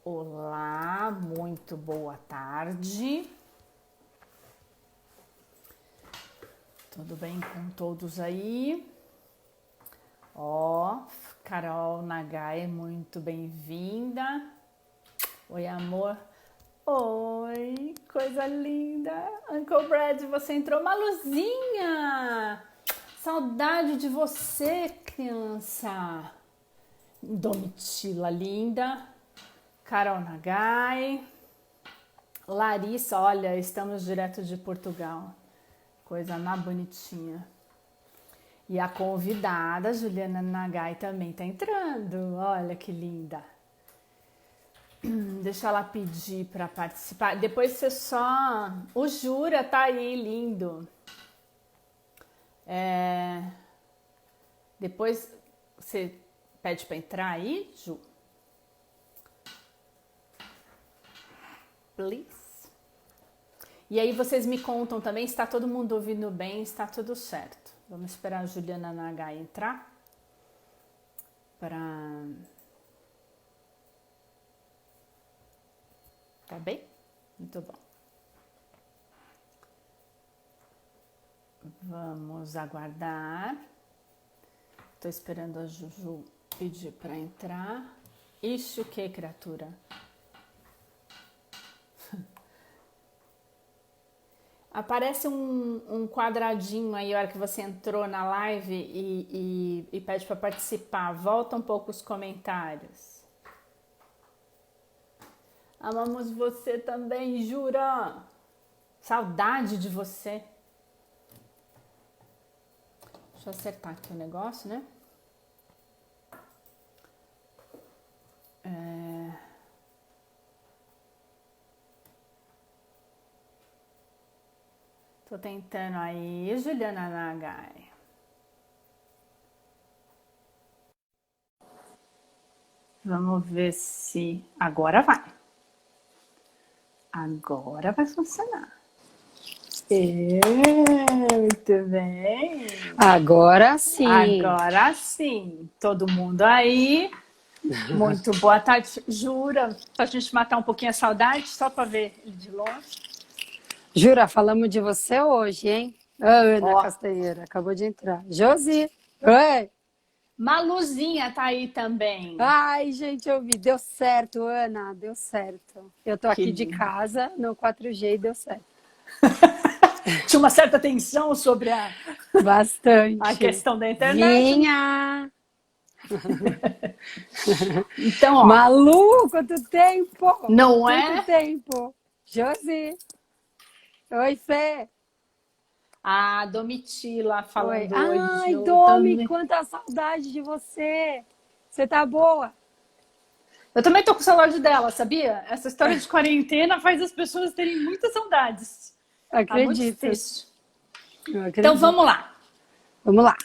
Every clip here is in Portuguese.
Olá, muito boa tarde. Tudo bem com todos aí? Ó, Carol Nagai, muito bem-vinda. Oi, amor. Oi, coisa linda. Uncle Brad, você entrou. Maluzinha! Saudade de você, criança. Domitila linda. Carol Nagai. Larissa, olha, estamos direto de Portugal. Coisa mais bonitinha. E a convidada, Juliana Nagai, também tá entrando. Olha que linda. Deixa ela pedir para participar. Depois você só... O Jura tá aí, lindo. Depois você pede para entrar aí, Ju? Please. E aí vocês me contam também, está todo mundo ouvindo bem, está tudo certo. Vamos esperar a Juliana Nagai entrar. Tá bem? Muito bom. Vamos aguardar. Estou esperando a Juju pedir para entrar. Ixi, o que, criatura? Aparece um quadradinho aí a hora que você entrou na live e pede para participar. Volta um pouco os comentários. Amamos você também, Jura. Saudade de você. Deixa eu acertar aqui o negócio, né? Tô tentando aí, Juliana Nagai. Vamos ver se... Agora vai. Agora vai funcionar. Muito bem. Agora sim. Agora sim. Todo mundo aí. Muito boa tarde. Jura, pra gente matar um pouquinho a saudade, só para ver de longe. Jura, falamos de você hoje, hein? Ana Castanheira, acabou de entrar. Josi, oi! Maluzinha tá aí também. Ai, gente, eu vi. Deu certo, Ana, deu certo. Eu tô aqui de casa, no 4G e deu certo. Tinha uma certa tensão sobre Bastante. a questão da internet. Vinha! Então, ó. Malu, quanto tempo! Não é? Quanto tempo! Josi! Oi, Fê! A Domitila falando oi. Ai, Domi, quanta saudade de você! Você tá boa? Eu também tô com saudade dela, sabia? Essa história de quarentena faz as pessoas terem muitas saudades. Acredito. Tá muito difícil. Então, vamos lá. Vamos lá.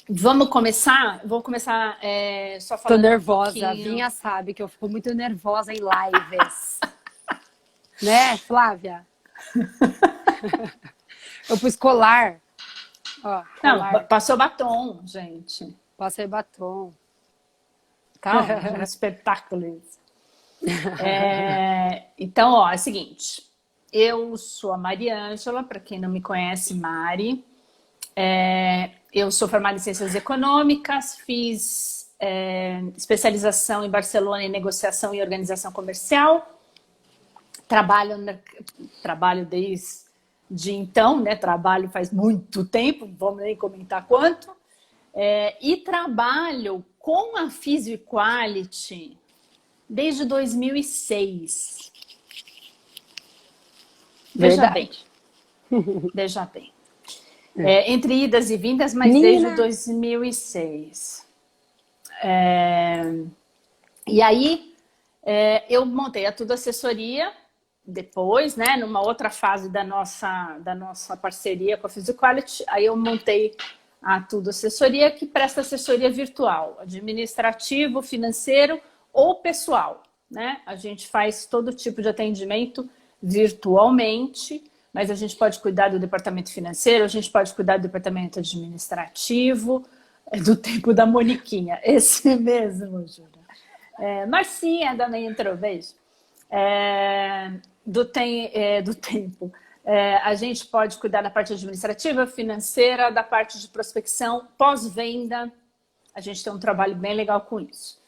Vamos começar? Vou começar só falando. Tô nervosa. Um pouquinho. Vinha sabe que eu fico muito nervosa em lives. Né, Flávia? Eu pus colar. Ó, colar. Não, passou batom, gente. Passei batom. Calma, é um espetáculo isso. Então, ó, é o seguinte. Eu sou a Mariângela, para quem não me conhece, Mari. Eu sou formada em Ciências Econômicas, fiz especialização em Barcelona em Negociação e Organização Comercial. Trabalho desde então, né? Trabalho faz muito tempo, vamos nem comentar quanto. E trabalho com a PhysioEquality desde 2006. Veja bem. Veja bem. Entre idas e vindas, mas desde 2006. E aí, eu montei a Tudo Assessoria, depois, né, numa outra fase da nossa parceria com a PhysioEquality, aí eu montei a Tudo Assessoria, que presta assessoria virtual, administrativo, financeiro ou pessoal, né? A gente faz todo tipo de atendimento virtualmente, mas a gente pode cuidar do departamento financeiro, a gente pode cuidar do departamento administrativo, do tempo da Moniquinha, esse mesmo, Jura. Marcinha também entrou, beijo. do tempo. A gente pode cuidar da parte administrativa, financeira, da parte de prospecção, pós-venda. A gente tem um trabalho bem legal com isso.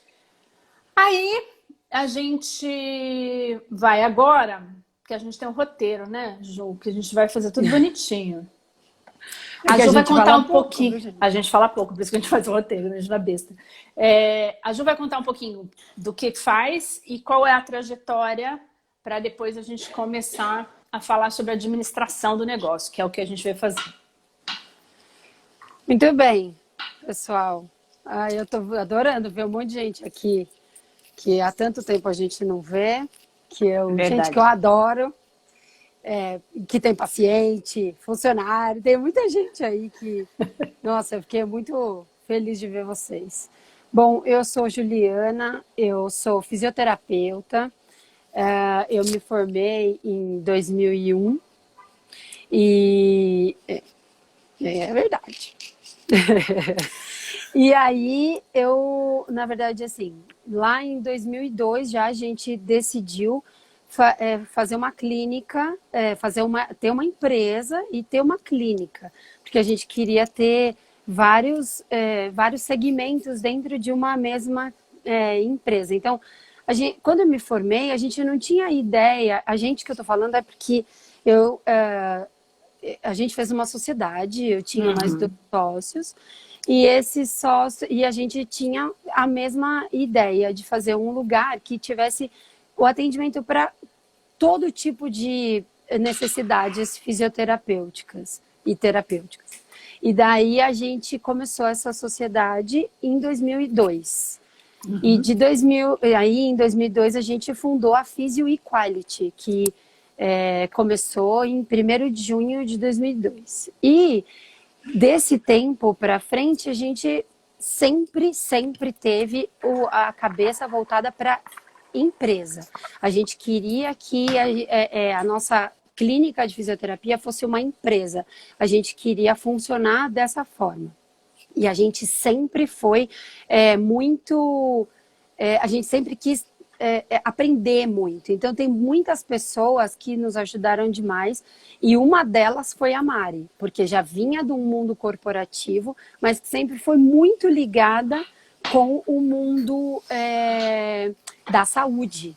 Aí, a gente vai agora, porque a gente tem um roteiro, né, Ju? Que a gente vai fazer tudo bonitinho. A Ju vai contar um pouquinho. A gente fala pouco, por isso que a gente faz o roteiro, né? A gente não é besta. A Ju vai contar um pouquinho do que faz e qual é a trajetória para depois a gente começar a falar sobre a administração do negócio, que é o que a gente vai fazer. Muito bem, pessoal. Eu tô adorando ver um monte de gente aqui que há tanto tempo a gente não vê, gente que eu adoro. Que tem paciente, funcionário, tem muita gente aí que... Nossa, eu fiquei muito feliz de ver vocês. Bom, eu sou Juliana, eu sou fisioterapeuta, eu me formei em 2001 e... É verdade. E aí, na verdade, assim, lá em 2002 já a gente decidiu fazer uma clínica, ter uma empresa e ter uma clínica, porque a gente queria ter vários segmentos dentro de uma mesma empresa. Então, quando eu me formei, a gente não tinha ideia, a gente que eu tô falando é porque a gente fez uma sociedade, eu tinha mais 2 sócios, e esses sócios, e a gente tinha a mesma ideia de fazer um lugar que tivesse o atendimento para todo tipo de necessidades fisioterapêuticas e terapêuticas. E daí a gente começou essa sociedade em 2002. E aí em 2002 a gente fundou a Physio Equality, que começou em 1º de junho de 2002. E desse tempo para frente a gente sempre teve a cabeça voltada para empresa. A gente queria que a nossa clínica de fisioterapia fosse uma empresa. A gente queria funcionar dessa forma. E a gente sempre foi a gente sempre quis aprender muito. Então, tem muitas pessoas que nos ajudaram demais. E uma delas foi a Mari, porque já vinha do mundo corporativo, mas que sempre foi muito ligada com o mundo da saúde.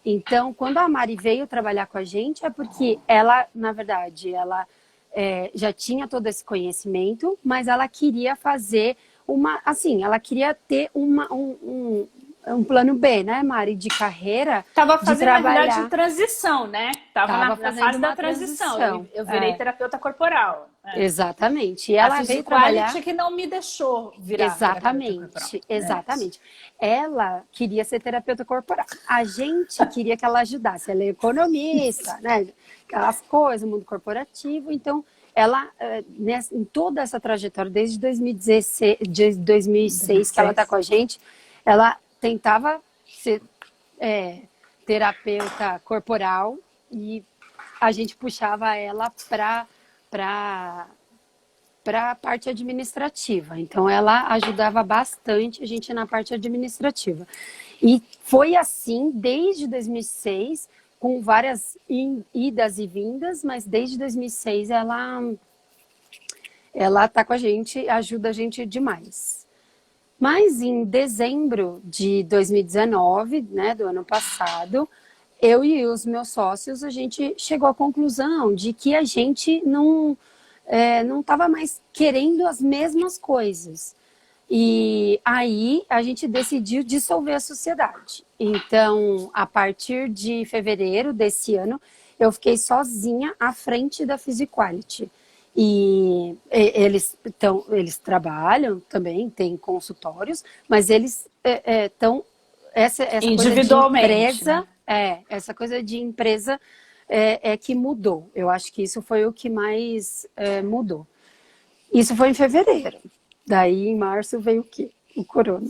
Então, quando a Mari veio trabalhar com a gente, é porque ela, na verdade, ela já tinha todo esse conhecimento, mas ela queria fazer ela queria ter um plano B, né, Mari, de carreira. Estava fazendo, na verdade, transição, né? Estava na fase da transição. Eu virei terapeuta corporal. Exatamente. E ela veio trabalhar... que não me deixou virar Exatamente. Ela queria ser terapeuta corporal. A gente queria que ela ajudasse. Ela é economista, né? Aquelas coisas, mundo corporativo. Então, ela, em toda essa trajetória, desde 2006 que ela está com a gente, ela tentava ser terapeuta corporal e a gente puxava ela para a parte administrativa. Então, ela ajudava bastante a gente na parte administrativa. E foi assim desde 2006, com várias idas e vindas, mas desde 2006 ela está com a gente, ajuda a gente demais. Mas em dezembro de 2019, né, do ano passado, eu e os meus sócios, a gente chegou à conclusão de que a gente não estava mais querendo as mesmas coisas. E aí a gente decidiu dissolver a sociedade. Então, a partir de fevereiro desse ano, eu fiquei sozinha à frente da Physio Equality. E eles trabalham também, têm consultórios, mas eles estão... essa individualmente, coisa de empresa, né? Essa coisa de empresa que mudou. Eu acho que isso foi o que mais mudou. Isso foi em fevereiro. Daí, em março, veio o quê? O corona.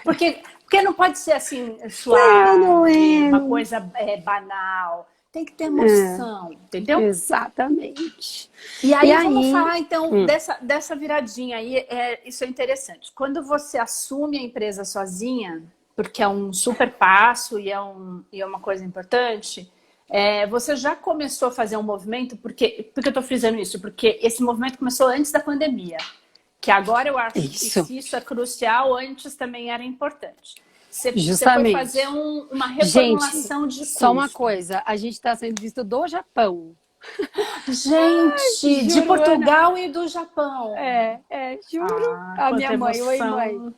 Porque não pode ser assim, suave, uma coisa banal. Tem que ter emoção, entendeu? Exatamente. E aí, vamos falar, então, dessa viradinha aí. Isso é interessante. Quando você assume a empresa sozinha, porque é um super passo e é uma coisa importante. Você já começou a fazer um movimento, porque eu estou frisando isso? Porque esse movimento começou antes da pandemia, que agora eu acho que se isso é crucial, antes também era importante. Você foi fazer uma reformulação de custo. Só uma coisa, a gente está sendo visto do Japão. Gente, de Portugal, Ana. E do Japão. Juro. A minha mãe, oi mãe.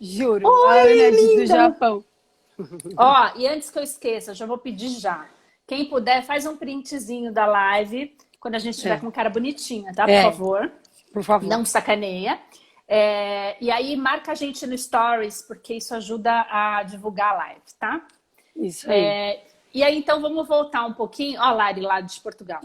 Juro, oi, a Ana diz do Japão. Ó, e antes que eu esqueça, já vou pedir já. Quem puder, faz um printzinho da live, quando a gente estiver com cara bonitinha, tá? Por favor. Por favor. Não sacaneia. E aí, marca a gente no Stories, porque isso ajuda a divulgar a live, tá? Isso aí. E aí, então, vamos voltar um pouquinho. Ó, a Lari, lá de Portugal.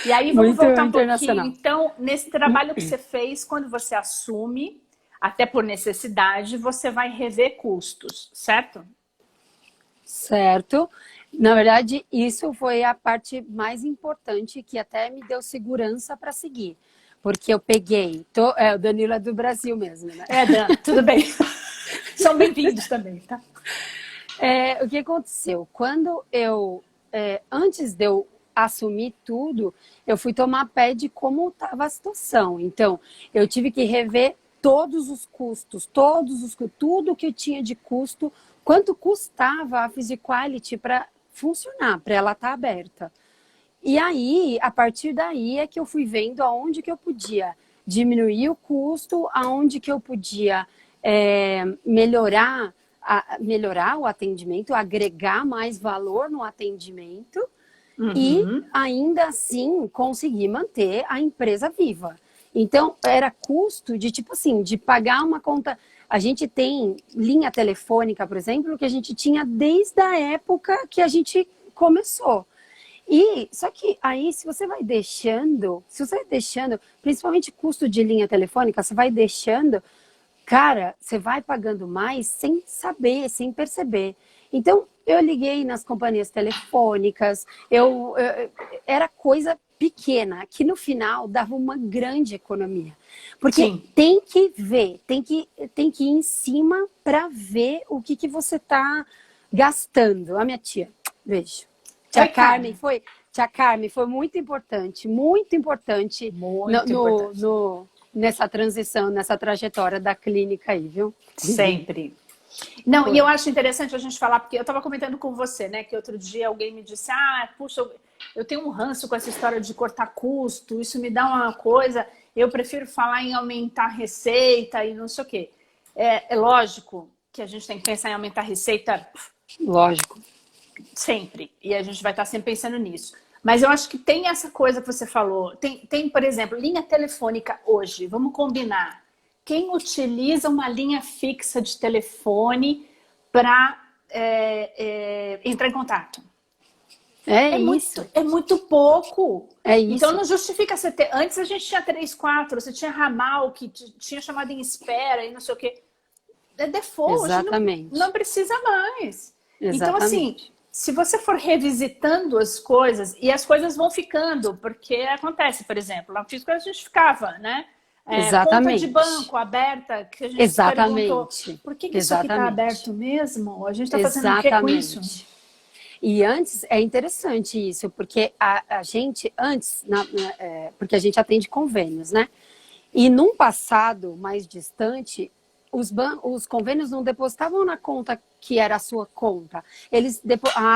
E aí, vamos voltar um pouquinho. Então, nesse trabalho que você fez, quando você assume, até por necessidade, você vai rever custos, certo? Certo. Na verdade, isso foi a parte mais importante que até me deu segurança para seguir. Porque eu peguei... o Danilo é do Brasil mesmo, né? Dan, tudo bem. São bem-vindos também, tá? O que aconteceu? Quando antes de eu assumir tudo, eu fui tomar pé de como estava a situação. Então, eu tive que rever todos os custos, tudo que eu tinha de custo, quanto custava a Physicality para funcionar, para ela estar aberta. E aí, a partir daí é que eu fui vendo aonde que eu podia diminuir o custo, aonde que eu podia melhorar o atendimento, agregar mais valor no atendimento e ainda assim conseguir manter a empresa viva. Então, era custo de tipo assim, de pagar uma conta. A gente tem linha telefônica, por exemplo, que a gente tinha desde a época que a gente começou. Só que aí, se você vai deixando, principalmente custo de linha telefônica, você vai deixando, cara, você vai pagando mais sem saber, sem perceber. Então, eu liguei nas companhias telefônicas, era coisa pequena, que no final dava uma grande economia. Porque tem que ver, tem que ir em cima para ver o que você está gastando. A minha tia, beijo. Tia Carmen foi muito importante nessa transição, nessa trajetória da clínica aí, viu? Sempre. Não, e eu acho interessante a gente falar, porque eu estava comentando com você, né, que outro dia alguém me disse, puxa, eu tenho um ranço com essa história de cortar custo, isso me dá uma coisa, eu prefiro falar em aumentar receita e não sei o quê. É lógico que a gente tem que pensar em aumentar receita. Lógico. Sempre. E a gente vai estar sempre pensando nisso. Mas eu acho que tem essa coisa que você falou. Tem, por exemplo, linha telefônica hoje. Vamos combinar. Quem utiliza uma linha fixa de telefone para entrar em contato? É muito pouco. É isso. Então não justifica você ter... Antes a gente tinha 3, 4, você tinha ramal que tinha chamada em espera e não sei o quê. É default. Exatamente. Não precisa mais. Exatamente. Então, assim, se você for revisitando as coisas, e as coisas vão ficando, porque acontece, por exemplo, na física a gente ficava, né? Conta de banco aberta, que a gente perguntou, por que isso aqui está aberto mesmo? A gente está fazendo o que com isso? E antes, é interessante isso, porque a gente, antes, porque a gente atende convênios, né? E num passado mais distante, os convênios não depositavam na conta que era a sua conta. Eles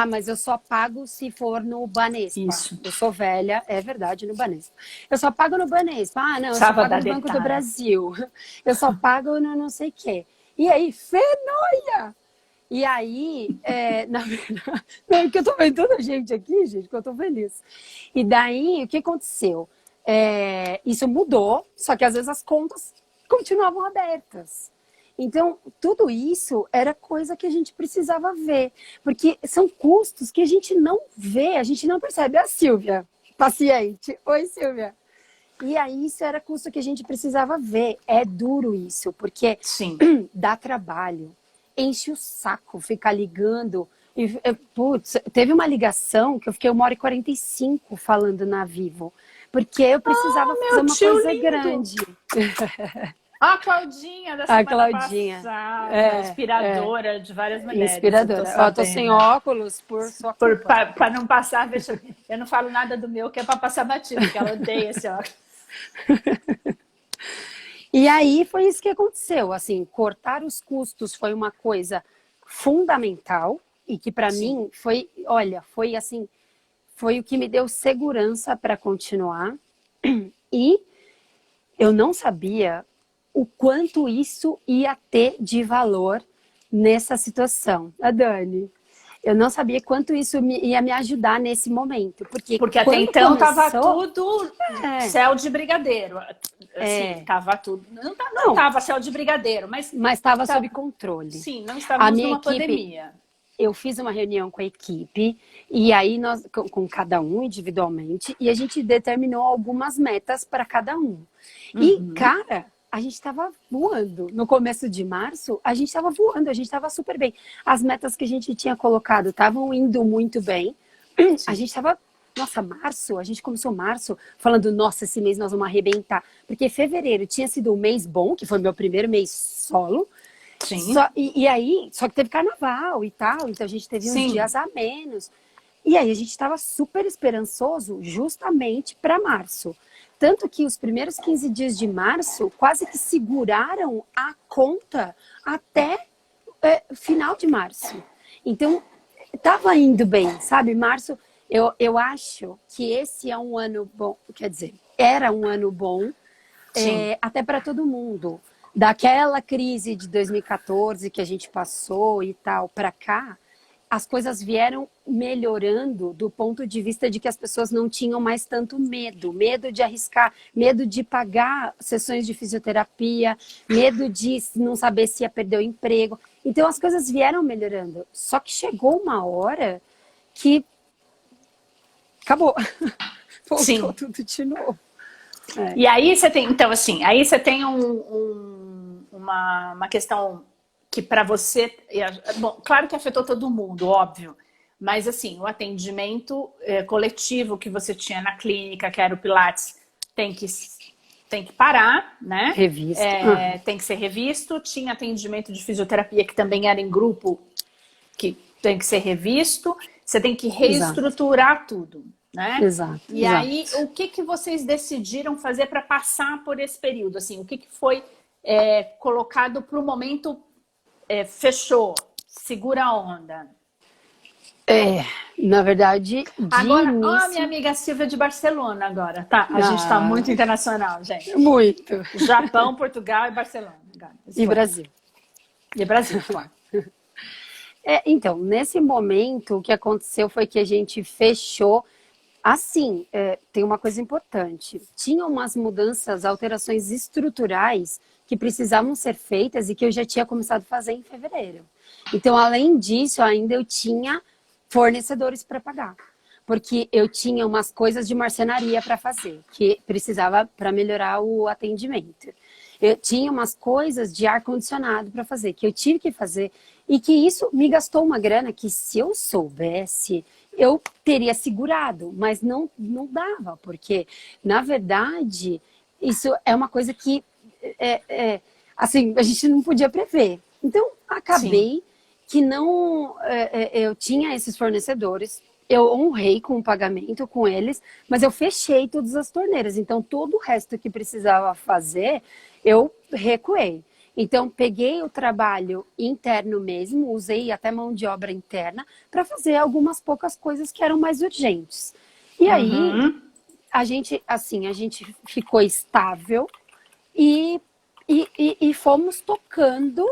mas eu só pago se for no Banespa. Isso. Eu sou velha, é verdade, no Banespa. Eu só pago no Banespa. Não, eu só pago no Banco do Brasil. Eu só pago no não sei o quê. E aí, fenoia! E aí, na verdade, não, que eu tô vendo toda a gente aqui, gente, que eu tô feliz. E daí, o que aconteceu? Isso mudou, só que às vezes as contas continuavam abertas. Então, tudo isso era coisa que a gente precisava ver, porque são custos que a gente não vê, a gente não percebe. A Silvia, paciente. Oi, Silvia. E aí, isso era custo que a gente precisava ver. É duro isso, porque dá trabalho, enche o saco ficar ligando. Putz, teve uma ligação que eu fiquei 1h45 falando na Vivo, porque eu precisava fazer uma coisa grande. Ah, a Claudinha da A semana Claudinha. passada, inspiradora de várias mulheres. Inspiradora. Eu tô sem óculos por sua culpa. Para não passar, eu não falo nada do meu, que é para passar batido, porque ela odeia esse óculos. E aí foi isso que aconteceu, assim, cortar os custos foi uma coisa fundamental e que para mim foi, olha, foi assim, foi o que me deu segurança para continuar e eu não sabia o quanto isso ia ter de valor nessa situação. A Dani, eu não sabia quanto isso ia me ajudar nesse momento, porque até então estava tudo céu de brigadeiro. Assim, tava tudo. Não estava céu de brigadeiro, mas estava sob controle. Sim, não estávamos numa pandemia. Eu fiz uma reunião com a equipe, e aí nós, com cada um individualmente, e a gente determinou algumas metas para cada um. E, cara, a gente estava voando. No começo de março, a gente estava voando, a gente estava super bem. As metas que a gente tinha colocado estavam indo muito bem. Sim. A gente estava, nossa, março, a gente começou março falando, nossa, esse mês nós vamos arrebentar. Porque fevereiro tinha sido um mês bom, que foi meu primeiro mês solo. Sim. Só que teve carnaval e tal, então a gente teve uns dias a menos. E aí a gente estava super esperançoso justamente para março. Tanto que os primeiros 15 dias de março quase que seguraram a conta até final de março. Então, estava indo bem, sabe? Março, eu acho que esse é um ano bom, quer dizer, era um ano bom até para todo mundo. Daquela crise de 2014 que a gente passou e tal para cá, as coisas vieram melhorando do ponto de vista de que as pessoas não tinham mais tanto medo de arriscar, medo de pagar sessões de fisioterapia, medo de não saber se ia perder o emprego. Então as coisas vieram melhorando. Só que chegou uma hora que acabou. Voltou tudo de novo. E aí você tem, então assim, aí você tem uma questão que para você, bom, claro que afetou todo mundo, óbvio, mas assim, o atendimento coletivo que você tinha na clínica, que era o Pilates, tem que parar, né? Revisto. Tem que ser revisto. Tinha atendimento de fisioterapia que também era em grupo, que tem que ser revisto. Você tem que reestruturar tudo, né? Exato. E aí, o que vocês decidiram fazer para passar por esse período? Assim, o que foi colocado para o momento fechou, segura a onda? Na verdade, agora, ó, minha amiga Silvia de Barcelona agora, tá? A gente tá muito internacional, gente. Muito. Japão, Portugal e Barcelona. E Brasil. E Brasil, claro. Então, nesse momento, o que aconteceu foi que a gente fechou. Assim, tem uma coisa importante. Tinha umas mudanças, alterações estruturais que precisavam ser feitas e que eu já tinha começado a fazer em fevereiro. Então, além disso, ainda eu tinha fornecedores para pagar. Porque eu tinha umas coisas de marcenaria para fazer, que precisava para melhorar o atendimento. Eu tinha umas coisas de ar-condicionado para fazer, que eu tive que fazer, e que isso me gastou uma grana que, se eu soubesse, eu teria segurado, mas não dava, porque, na verdade, isso é uma coisa que, assim, a gente não podia prever. Então, acabei que não... eu tinha esses fornecedores, eu honrei com o pagamento com eles, mas eu fechei todas as torneiras. Então, todo o resto que precisava fazer, eu recuei. Então, peguei o trabalho interno mesmo, usei até mão de obra interna para fazer algumas poucas coisas que eram mais urgentes. E aí, a gente ficou estável e fomos tocando.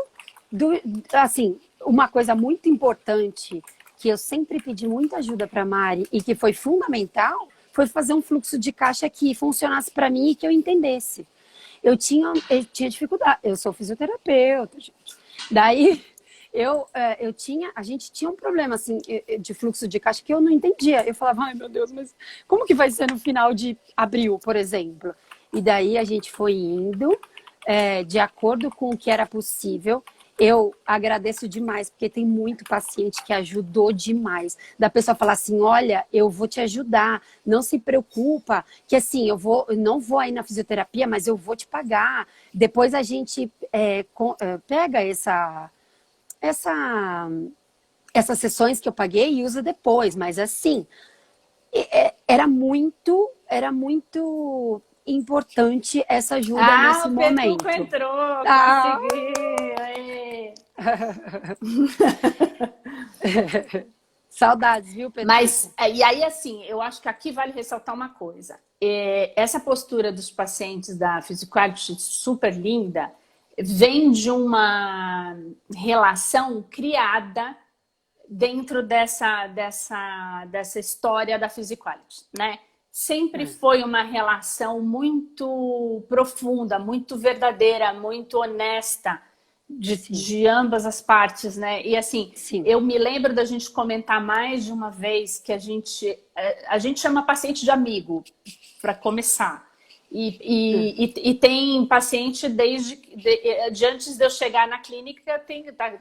Assim, uma coisa muito importante que eu sempre pedi muita ajuda para a Mari e que foi fundamental, foi fazer um fluxo de caixa que funcionasse para mim e que eu entendesse. Eu tinha dificuldade, eu sou fisioterapeuta, gente. Daí, a gente tinha um problema, assim, de fluxo de caixa que eu não entendia. Eu falava, ai meu Deus, mas como que vai ser no final de abril, por exemplo? E daí a gente foi indo de acordo com o que era possível eu agradeço demais, porque tem muito paciente que ajudou demais. Da pessoa falar assim, olha, eu vou te ajudar, não se preocupa, que assim, eu não vou aí na fisioterapia, mas eu vou te pagar. Depois a gente pega essas sessões que eu paguei e usa depois, mas assim, era muito importante essa ajuda nesse o momento. Petuco entrou, Ah! consegui! Aê. Saudades, viu, Petuco? Mas, e aí assim, eu acho que aqui vale ressaltar uma coisa. Essa postura dos pacientes da Physicality super linda vem de uma relação criada dentro dessa história da Physicality, né? Sempre foi uma relação muito profunda, muito verdadeira, muito honesta de ambas as partes, né? E assim, Sim. eu me lembro da gente comentar mais de uma vez que a gente chama paciente de amigo, para começar. E tem paciente de antes de eu chegar na clínica,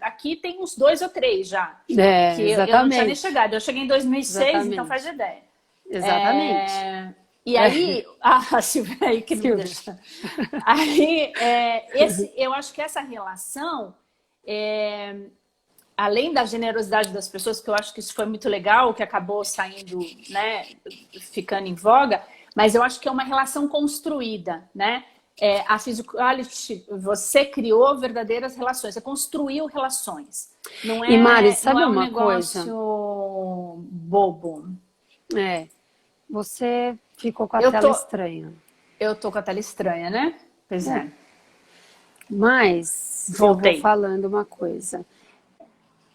aqui tem uns 2 ou 3 já. Que Exatamente. eu não tinha nem chegado. Eu cheguei em 2006, Exatamente. então faz ideia. Exatamente. E aí, a Silvia aí que não deixa. Aí, eu acho que essa relação, além da generosidade das pessoas, que eu acho que isso foi muito legal, que acabou saindo, né, ficando em voga, mas eu acho que é uma relação construída, né? A Physicality, você criou verdadeiras relações, você construiu relações. Não é, e Mari, sabe não é um uma negócio coisa? bobo. Você ficou com a tela estranha. Eu tô com a tela estranha, né? Pois é. Mas Voltei. eu vou falando uma coisa.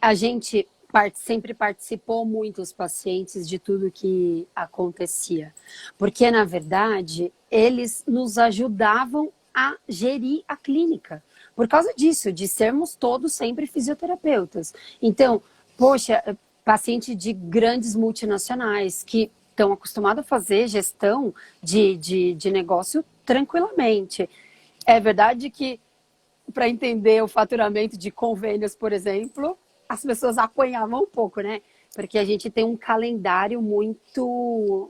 A gente sempre participou muito, os pacientes, de tudo que acontecia. Porque, na verdade, eles nos ajudavam a gerir a clínica. Por causa disso, de sermos todos sempre fisioterapeutas. Então, poxa, paciente de grandes multinacionais que estão acostumados a fazer gestão de negócio tranquilamente. É verdade que, para entender o faturamento de convênios, por exemplo, as pessoas apanhavam um pouco, né? Porque a gente tem um calendário muito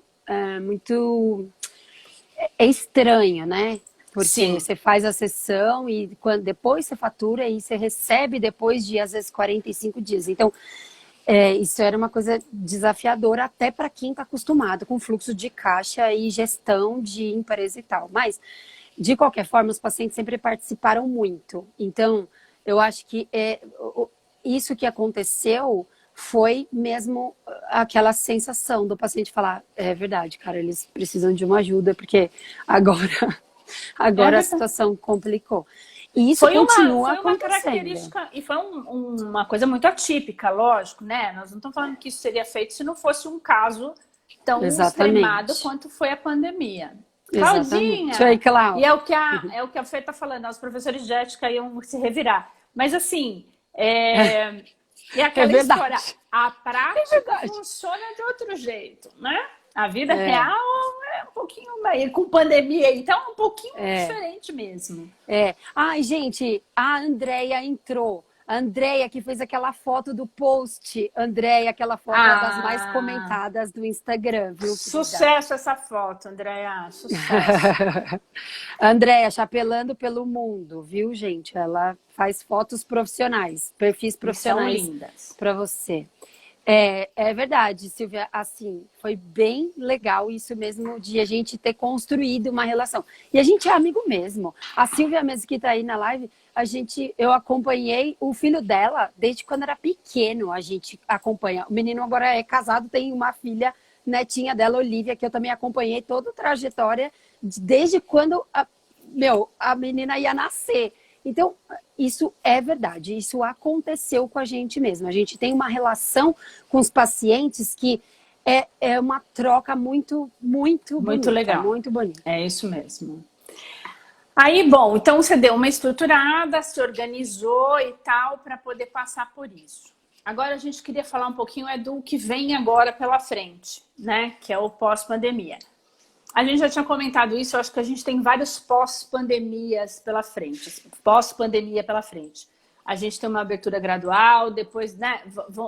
estranho, né? Porque Sim. você faz a sessão e depois você fatura e você recebe depois de, às vezes, 45 dias. Então, isso era uma coisa desafiadora até para quem está acostumado com fluxo de caixa e gestão de empresa e tal. Mas, de qualquer forma, os pacientes sempre participaram muito. Então, eu acho que isso que aconteceu foi mesmo aquela sensação do paciente falar, é verdade, cara, eles precisam de uma ajuda, porque agora a situação complicou. E isso continua acontecendo. Característica, e foi uma coisa muito atípica, lógico, né? Nós não estamos falando que isso seria feito se não fosse um caso tão extremado quanto foi a pandemia. Claudinha! E é o que a Fê está falando, os professores de ética iam se revirar. Mas assim, e aquela história, a prática funciona de outro jeito, né? A vida real é um pouquinho mais, com pandemia, então é um pouquinho diferente mesmo. Ai, gente, a Andréia entrou. A Andréia que fez aquela foto do post. Andréia, aquela foto é das mais comentadas do Instagram, viu? Sucesso essa foto, Andréia. Sucesso. Andréia, chapelando pelo mundo, viu, gente? Ela faz fotos profissionais, perfis profissionais para você. É verdade, Silvia, assim, foi bem legal isso mesmo de a gente ter construído uma relação. E a gente é amigo mesmo. A Silvia mesmo que tá aí na live, eu acompanhei o filho dela desde quando era pequeno, a gente acompanha. O menino agora é casado, tem uma filha netinha dela, Olivia, que eu também acompanhei toda a trajetória desde quando a menina ia nascer. Então, isso é verdade, isso aconteceu com a gente mesmo. A gente tem uma relação com os pacientes que é uma troca muito bonita, legal. Muito bonita. É isso mesmo. Aí, bom, então você deu uma estruturada, se organizou e tal, para poder passar por isso. Agora a gente queria falar um pouquinho do que vem agora pela frente, né? Que é o pós-pandemia. A gente já tinha comentado isso, eu acho que a gente tem vários pós-pandemias pela frente. Pós-pandemia pela frente. a gente tem uma abertura gradual, depois, né,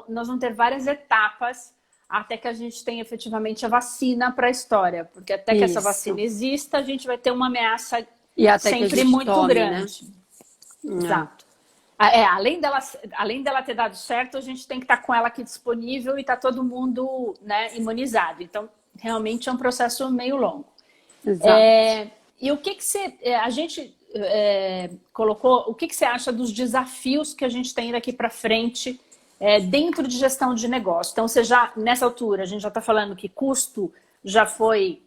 nós vamos ter várias etapas até que a gente tenha efetivamente a vacina para a história, porque até que essa vacina exista, a gente vai ter uma ameaça sempre muito grande. Né? Exato. Além dela ter dado certo, a gente tem que estar com ela aqui disponível e está todo mundo, né, imunizado. Então, realmente é um processo meio longo. Exato. E o que você... A gente colocou... O que você acha dos desafios que a gente tem daqui para frente dentro de gestão de negócio? Então, você já, nessa altura, a gente já está falando que custo já foi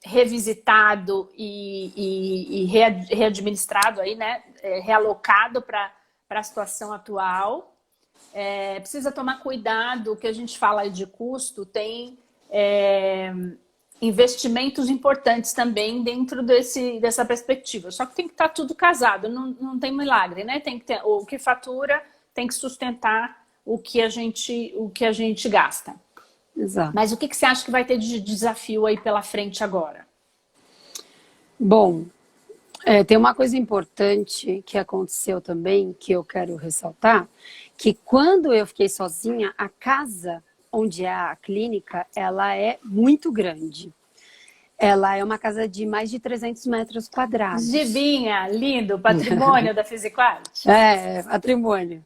revisitado e readministrado, aí, né? Realocado para a situação atual. Precisa tomar cuidado, o que a gente fala aí de custo, tem investimentos importantes também dentro dessa perspectiva. Só que tem que estar tudo casado, não tem milagre, né? Tem que ter, o que fatura tem que sustentar o que a gente gasta. Exato. Mas o que você acha que vai ter de desafio aí pela frente agora? Bom, tem uma coisa importante que aconteceu também, que eu quero ressaltar, que quando eu fiquei sozinha, a casa onde é a clínica, ela é muito grande. Ela é uma casa de mais de 300 metros quadrados. Givinha, lindo, patrimônio da Physiquality. Patrimônio.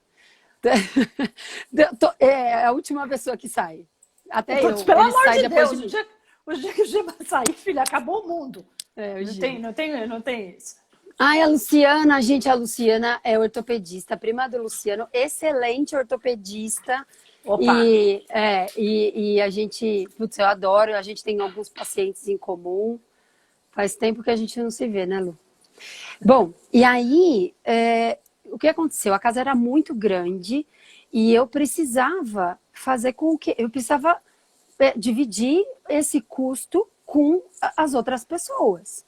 É a última pessoa que sai. Até eu. Pelo amor de Deus, o dia que o Giba sair, filha, acabou o mundo. Não tem isso. Ai, a Luciana, gente, a Luciana é ortopedista, prima do Luciano, excelente ortopedista. Opa. E a gente, putz, eu adoro, a gente tem alguns pacientes em comum. Faz tempo que a gente não se vê, né, Lu? Bom, e aí, o que aconteceu? A casa era muito grande e eu precisava fazer com que... Eu precisava dividir esse custo com as outras pessoas.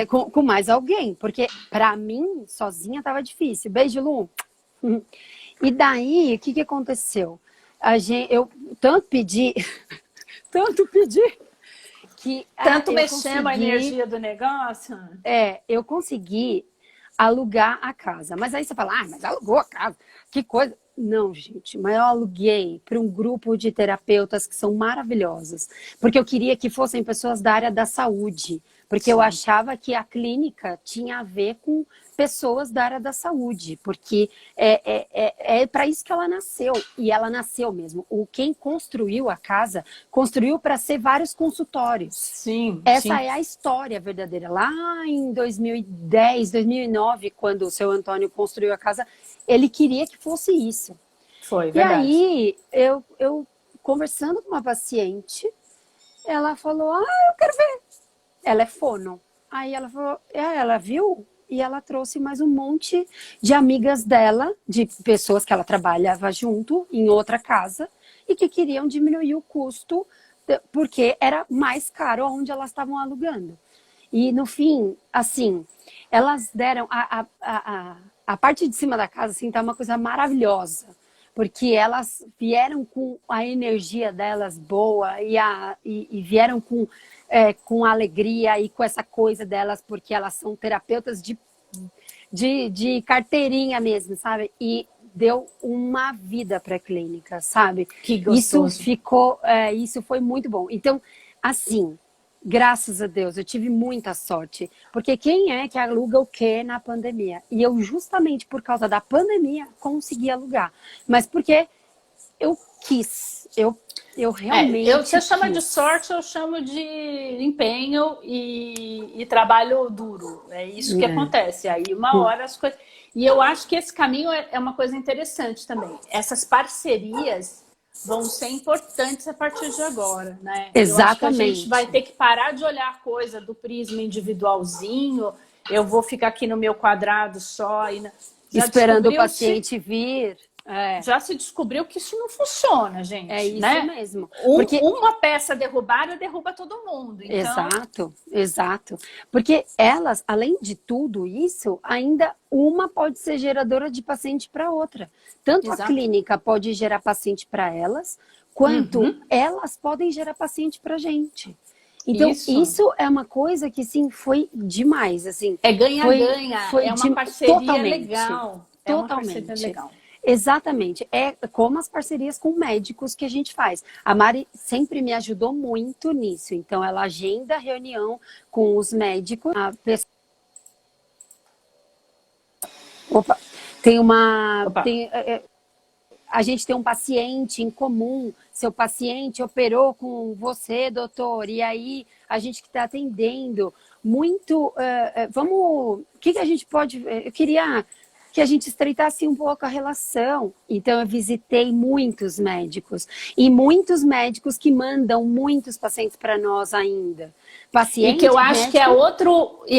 Com mais alguém, porque para mim, sozinha, estava difícil. Beijo, Lu. E daí, o que aconteceu? Eu tanto pedi que... Tanto mexemos a energia do negócio? Eu consegui alugar a casa. Mas aí você fala, mas alugou a casa, que coisa... Não, gente, mas eu aluguei para um grupo de terapeutas que são maravilhosas, porque eu queria que fossem pessoas da área da saúde, porque eu achava que a clínica tinha a ver com pessoas da área da saúde, porque é para isso que ela nasceu, e ela nasceu mesmo. Quem construiu a casa, construiu para ser vários consultórios. Sim. Essa é a história verdadeira. Lá em 2010, 2009, quando o seu Antônio construiu a casa, ele queria que fosse isso. Foi, verdade. E aí, eu conversando com uma paciente, ela falou, eu quero ver. Ela é fono. Aí ela falou, ela viu? E ela trouxe mais um monte de amigas dela, de pessoas que ela trabalhava junto em outra casa, e que queriam diminuir o custo, porque era mais caro onde elas estavam alugando. E no fim, assim, elas deram... A parte de cima da casa, assim, tá uma coisa maravilhosa. Porque elas vieram com a energia delas boa e vieram com alegria e com essa coisa delas, porque elas são terapeutas de carteirinha mesmo, sabe? E deu uma vida para a clínica, sabe? Que gostoso. Isso foi muito bom. Então, assim... Graças a Deus, eu tive muita sorte. Porque quem é que aluga o quê na pandemia? E eu, justamente por causa da pandemia, consegui alugar. Mas porque eu quis. Eu realmente você chama de sorte, eu chamo de empenho e trabalho duro. É isso que acontece. Aí uma hora as coisas... E eu acho que esse caminho é uma coisa interessante também. Essas parcerias... vão ser importantes a partir de agora, né? Exatamente. Eu acho que a gente vai ter que parar de olhar a coisa do prisma individualzinho, eu vou ficar aqui no meu quadrado só. Esperando o paciente vir. Já se descobriu que isso não funciona, gente. É isso, né? Mesmo. Porque uma peça derrubada derruba todo mundo. Então... Exato. Porque elas, além de tudo isso, ainda uma pode ser geradora de paciente para outra. Tanto a clínica pode gerar paciente para elas, quanto elas podem gerar paciente para a gente. Então, isso é uma coisa que, sim, foi demais. Assim, ganha-ganha. É uma parceria legal. É uma parceria legal. Exatamente. É como as parcerias com médicos que a gente faz. A Mari sempre me ajudou muito nisso. Então, ela agenda reunião com os médicos. Opa, tem uma... Opa. A gente tem um paciente em comum, seu paciente operou com você, doutor, e aí a gente que está atendendo, muito, o que a gente pode, eu queria que a gente estreitasse um pouco a relação. Então, eu visitei muitos médicos, e muitos médicos que mandam muitos pacientes para nós ainda. E que eu acho que é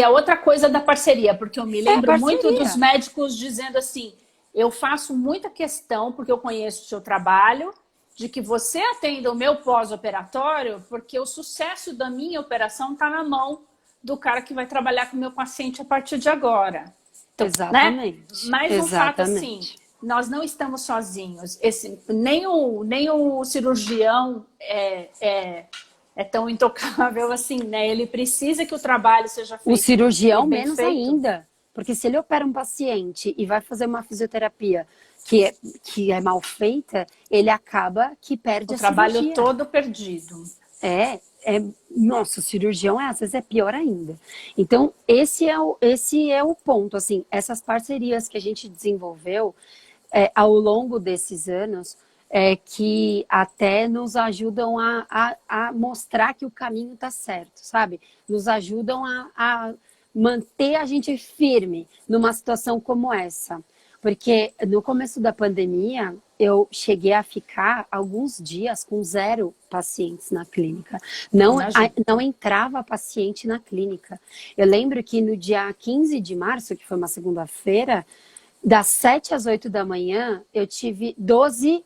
outra coisa da parceria, porque eu me lembro muito dos médicos dizendo assim, eu faço muita questão, porque eu conheço o seu trabalho, de que você atenda o meu pós-operatório, porque o sucesso da minha operação está na mão do cara que vai trabalhar com o meu paciente a partir de agora. Então, exatamente. Né? Mas o fato assim, nós não estamos sozinhos. Nem o cirurgião é tão intocável assim, né? Ele precisa que o trabalho seja feito. O cirurgião menos ainda. Porque se ele opera um paciente e vai fazer uma fisioterapia que é mal feita, ele acaba que perde a trabalho cirurgia. todo perdido. Nossa, o cirurgião às vezes é pior ainda. Então, esse é o ponto, assim, essas parcerias que a gente desenvolveu ao longo desses anos, que até nos ajudam a mostrar que o caminho está certo, sabe? Nos ajudam a manter a gente firme numa situação como essa. Porque no começo da pandemia, eu cheguei a ficar alguns dias com 0 pacientes na clínica. Não entrava paciente na clínica. Eu lembro que no dia 15 de março, que foi uma segunda-feira, das 7 às 8 da manhã, eu tive 12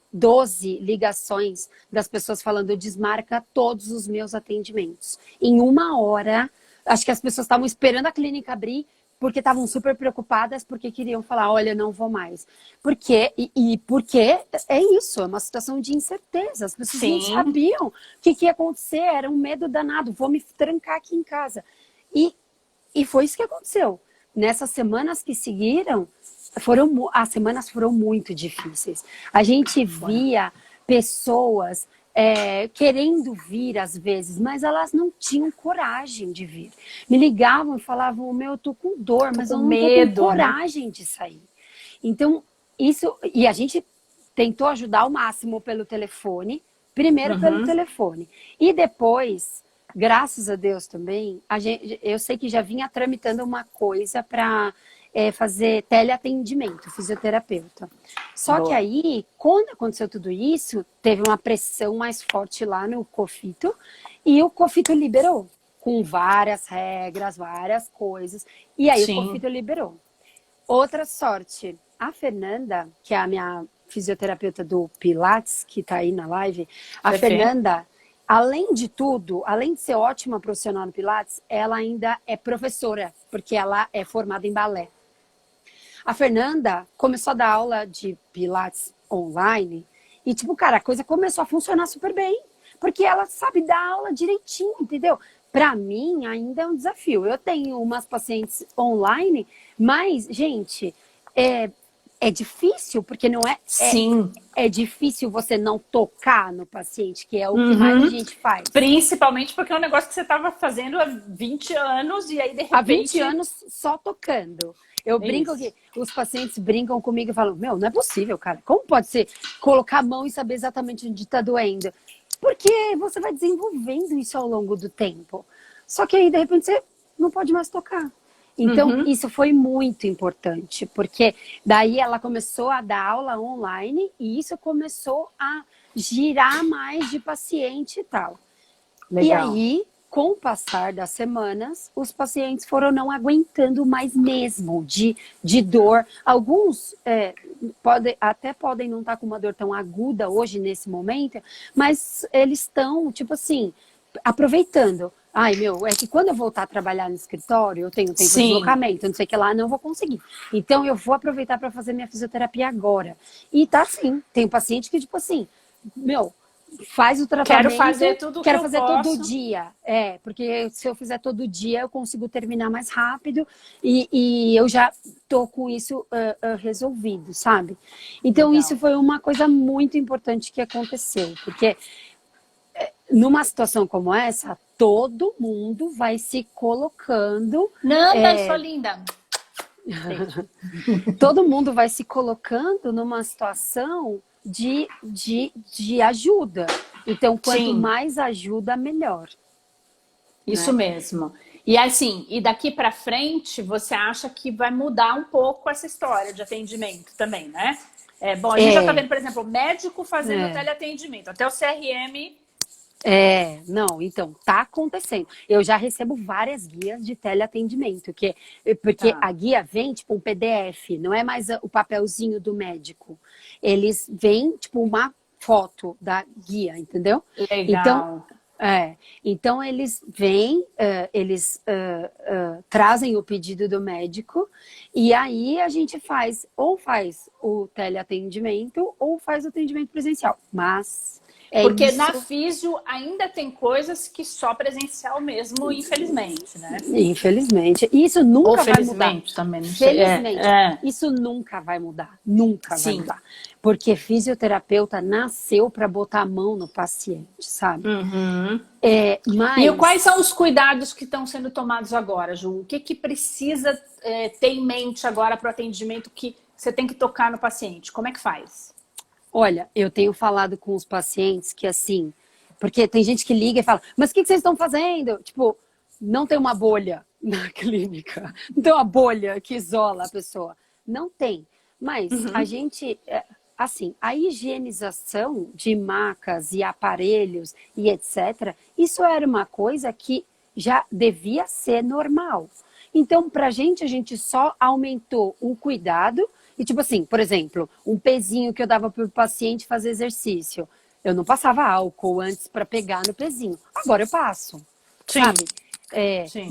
ligações das pessoas falando, desmarca todos os meus atendimentos. Em 1 hora, acho que as pessoas estavam esperando a clínica abrir, porque estavam super preocupadas, porque queriam falar, olha, não vou mais. Porque é isso, é uma situação de incerteza. As pessoas não sabiam o que ia acontecer, era um medo danado, vou me trancar aqui em casa. E foi isso que aconteceu. Nessas semanas que seguiram, as semanas foram muito difíceis. A gente via pessoas querendo vir às vezes, mas elas não tinham coragem de vir. Me ligavam e falavam, eu tô com dor, mas eu não tô com coragem de sair. Então, e a gente tentou ajudar ao máximo pelo telefone, primeiro pelo telefone. E depois, graças a Deus também, eu sei que já vinha tramitando uma coisa para fazer teleatendimento, fisioterapeuta. Só que aí, quando aconteceu tudo isso, teve uma pressão mais forte lá no COFITO, e o COFITO liberou, com várias regras, várias coisas, e aí o COFITO liberou. Outra sorte, a Fernanda, que é a minha fisioterapeuta do Pilates, que tá aí na live, a Fernanda, além de tudo, além de ser ótima profissional no Pilates, ela ainda é professora, porque ela é formada em balé. A Fernanda começou a dar aula de Pilates online e, tipo, cara, a coisa começou a funcionar super bem, porque ela sabe dar aula direitinho, entendeu? Para mim, ainda é um desafio. Eu tenho umas pacientes online, mas, gente, é difícil, porque não é... É difícil você não tocar no paciente, que é o que mais a gente faz. Principalmente porque é um negócio que você estava fazendo há 20 anos e aí, de repente... Há 20 anos só tocando. Eu brinco que os pacientes brincam comigo e falam, não é possível, cara. Como pode ser colocar a mão e saber exatamente onde está doendo? Porque você vai desenvolvendo isso ao longo do tempo. Só que aí, de repente, você não pode mais tocar. Então, isso foi muito importante, porque daí ela começou a dar aula online e isso começou a girar mais de paciente e tal. Legal. E aí, com o passar das semanas, os pacientes foram não aguentando mais mesmo de dor. Alguns podem não estar com uma dor tão aguda hoje, nesse momento, mas eles estão, tipo assim, aproveitando. Ai, é que quando eu voltar a trabalhar no escritório, eu tenho tempo de deslocamento, não sei o que lá, não vou conseguir. Então, eu vou aproveitar para fazer minha fisioterapia agora. E tá assim, tem um paciente que, tipo assim, faz o tratamento. Quero fazer tudo que quero eu fazer posso. todo dia. Porque se eu fizer todo dia, eu consigo terminar mais rápido e eu já tô com isso resolvido, sabe? Então, Legal. isso foi uma coisa muito importante que aconteceu, porque numa situação como essa, todo mundo vai se colocando. Nanda, sua linda. Todo mundo vai se colocando numa situação de ajuda. Então, quanto Sim. mais ajuda, melhor. Isso mesmo. E assim, e daqui para frente, você acha que vai mudar um pouco essa história de atendimento também, né? Bom, a gente já está vendo, por exemplo, médico fazendo teleatendimento, até o CRM. Não, então, tá acontecendo. Eu já recebo várias guias de teleatendimento, porque a guia vem, tipo, um PDF, não é mais o papelzinho do médico. Eles vêm, tipo, uma foto da guia, entendeu? Legal. Então eles vêm, trazem o pedido do médico e aí a gente faz o teleatendimento ou faz o atendimento presencial. Mas porque isso... na físio ainda tem coisas que só presencial mesmo, infelizmente, né? Infelizmente. Isso nunca vai mudar. Também, não sei. Felizmente. Isso nunca vai mudar. Nunca vai mudar. Porque fisioterapeuta nasceu para botar a mão no paciente, sabe? E quais são os cuidados que estão sendo tomados agora, Ju? O que precisa ter em mente agora para o atendimento que você tem que tocar no paciente? Como é que faz? Olha, eu tenho falado com os pacientes que assim, porque tem gente que liga e fala, mas o que vocês estão fazendo? Tipo, não tem uma bolha na clínica, não tem uma bolha que isola a pessoa. Não tem, mas a gente, assim, a higienização de macas e aparelhos e etc., isso era uma coisa que já devia ser normal. Então, pra a gente só aumentou o cuidado. E tipo assim, por exemplo, um pezinho que eu dava para o paciente fazer exercício. Eu não passava álcool antes para pegar no pezinho. Agora eu passo, sabe?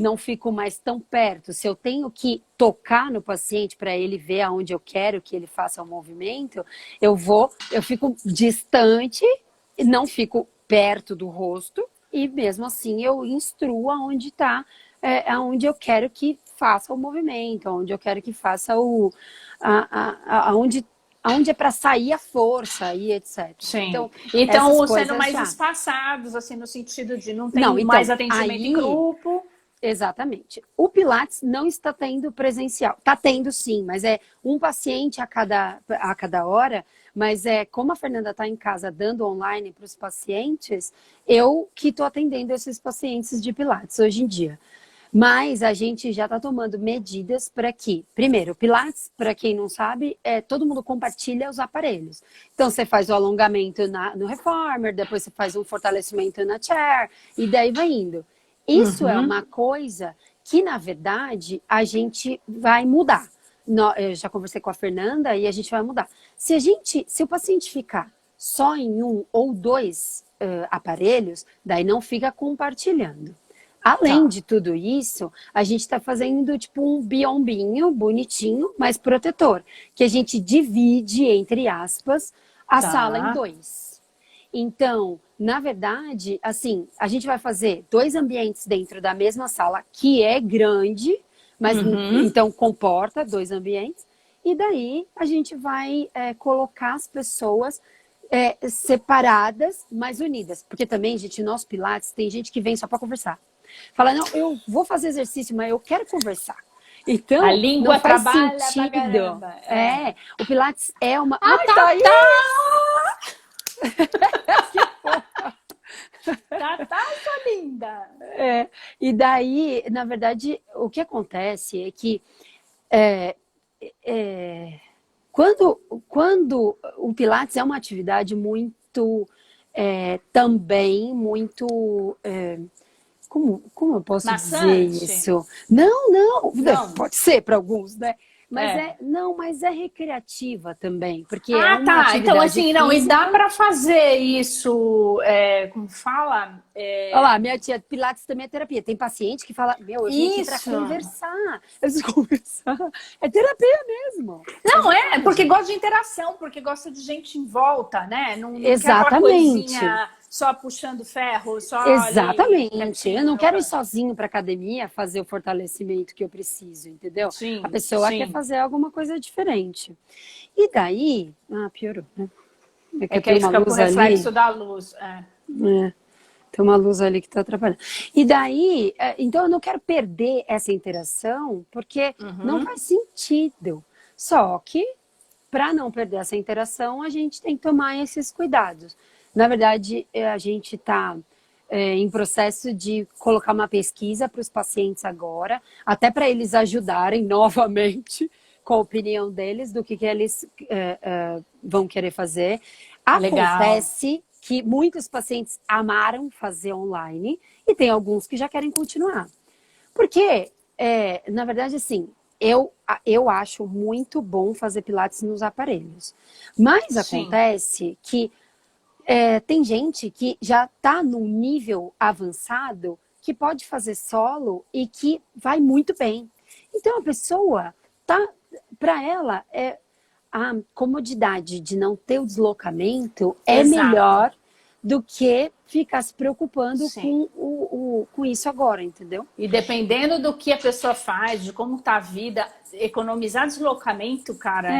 Não fico mais tão perto. Se eu tenho que tocar no paciente para ele ver aonde eu quero que ele faça o movimento, eu fico distante, não fico perto do rosto e mesmo assim eu instruo aonde está, aonde eu quero que faça o movimento, aonde eu quero que faça aonde é para sair a força e etc. Então sendo mais espaçados, assim, no sentido de não tem mais atendimento em grupo. Exatamente. O Pilates não está tendo presencial. Está tendo sim, mas é um paciente a cada hora. Mas como a Fernanda está em casa dando online para os pacientes, eu que estou atendendo esses pacientes de Pilates hoje em dia. Mas a gente já está tomando medidas para que, primeiro, o Pilates, para quem não sabe, todo mundo compartilha os aparelhos. Então, você faz o alongamento no Reformer, depois você faz um fortalecimento na Chair, e daí vai indo. Isso é uma coisa que, na verdade, a gente vai mudar. Eu já conversei com a Fernanda e a gente vai mudar. Se o paciente ficar só em um ou dois aparelhos, daí não fica compartilhando. Além de tudo isso, a gente está fazendo tipo um biombinho bonitinho, mas protetor, que a gente divide, entre aspas, a sala em dois. Então, na verdade, assim, a gente vai fazer 2 ambientes dentro da mesma sala, que é grande, mas então comporta 2 ambientes, e daí a gente vai colocar as pessoas separadas, mas unidas. Porque também, gente, nosso Pilates, tem gente que vem só para conversar. Fala, não, eu vou fazer exercício, mas eu quero conversar. Então, a língua não faz trabalha sentido. pra caramba. O Pilates é uma... Tá, sua linda! E daí, na verdade, o que acontece é que quando o Pilates é uma atividade muito, também muito... Como eu posso maçante? dizer isso? Não, pode ser para alguns, né? Não, mas é recreativa também, porque é uma tá. atividade Então, assim, não, e física. dá para fazer isso, como fala? Olha lá, minha tia, Pilates também é terapia. Tem paciente que fala, meu, eu vim aqui para Isso. conversar. Eu preciso conversar. É terapia mesmo. Não, porque gosta de interação, porque gosta de gente em volta, né? Não quer aquela Exatamente. coisinha só puxando ferro, só Exatamente. ali, Eu não quero ir sozinho para academia fazer o fortalecimento que eu preciso, entendeu? Sim, A pessoa sim. quer fazer alguma coisa diferente. E daí, piorou, né? É que aí fica com o reflexo da luz. Tem uma luz ali que está atrapalhando. E daí, então eu não quero perder essa interação, porque não faz sentido. Só que, para não perder essa interação, a gente tem que tomar esses cuidados. Na verdade, a gente está em processo de colocar uma pesquisa para os pacientes agora, até para eles ajudarem novamente com a opinião deles do que eles vão querer fazer. Acontece que muitos pacientes amaram fazer online e tem alguns que já querem continuar. Porque, na verdade, assim, eu acho muito bom fazer pilates nos aparelhos. Mas acontece que tem gente que já está num nível avançado que pode fazer solo e que vai muito bem. Então, a pessoa, para ela, a comodidade de não ter o deslocamento é melhor do que ficar se preocupando com isso agora, entendeu? E dependendo do que a pessoa faz, de como tá a vida, economizar deslocamento, cara,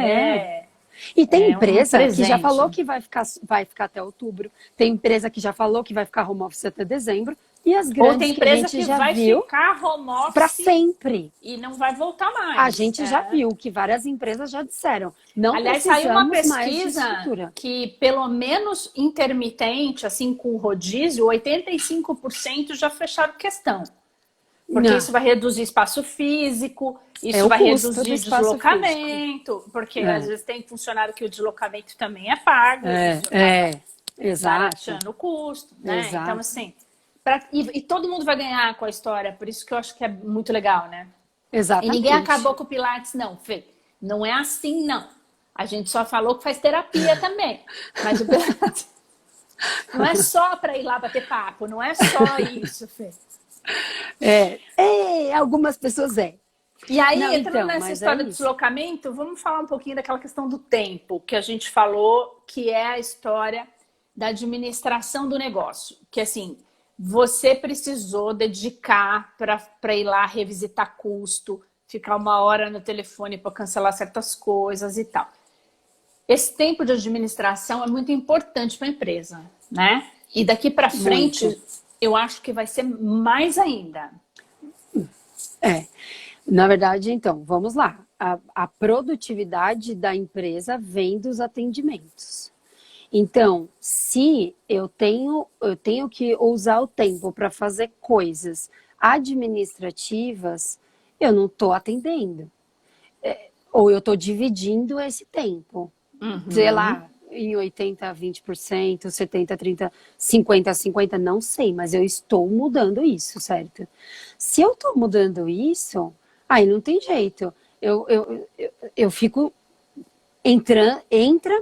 E tem empresa que já presente. falou que vai ficar até outubro. Tem empresa que já falou que vai ficar home office até dezembro. E as grandes Ou tem empresa que já vai viu ficar home office para sempre. E não vai voltar mais. A gente já viu que várias empresas já disseram. Não Aliás, precisamos saiu uma mais de pesquisa estrutura. que, pelo menos intermitente, assim, com rodízio, 85% já fecharam questão. Porque isso vai reduzir espaço físico, isso vai reduzir deslocamento, porque às vezes tem funcionário que o deslocamento também é pago. Exato. Barateando o custo, né? Exato. Então, assim, e todo mundo vai ganhar com a história, por isso que eu acho que é muito legal, né? Exatamente. E ninguém acabou com o Pilates, não, Fê. Não é assim, não. A gente só falou que faz terapia também. Mas o Pilates não é só para ir lá bater papo, não é só isso, Fê. Algumas pessoas E aí, entrando nessa história do deslocamento, vamos falar um pouquinho daquela questão do tempo, que a gente falou, que é a história da administração do negócio. Que, assim, você precisou dedicar para ir lá revisitar custo, ficar 1 hora no telefone para cancelar certas coisas e tal. Esse tempo de administração é muito importante para a empresa, né? E daqui para frente, eu acho que vai ser mais ainda. Na verdade, então, vamos lá. A produtividade da empresa vem dos atendimentos. Então, se eu tenho que usar o tempo para fazer coisas administrativas, eu não estou atendendo. Ou eu estou dividindo esse tempo. Sei lá, em 80% 20%, 70% 30%, 50% 50%, não sei, mas eu estou mudando isso, certo? Se eu estou mudando isso, aí não tem jeito. Eu fico... Entra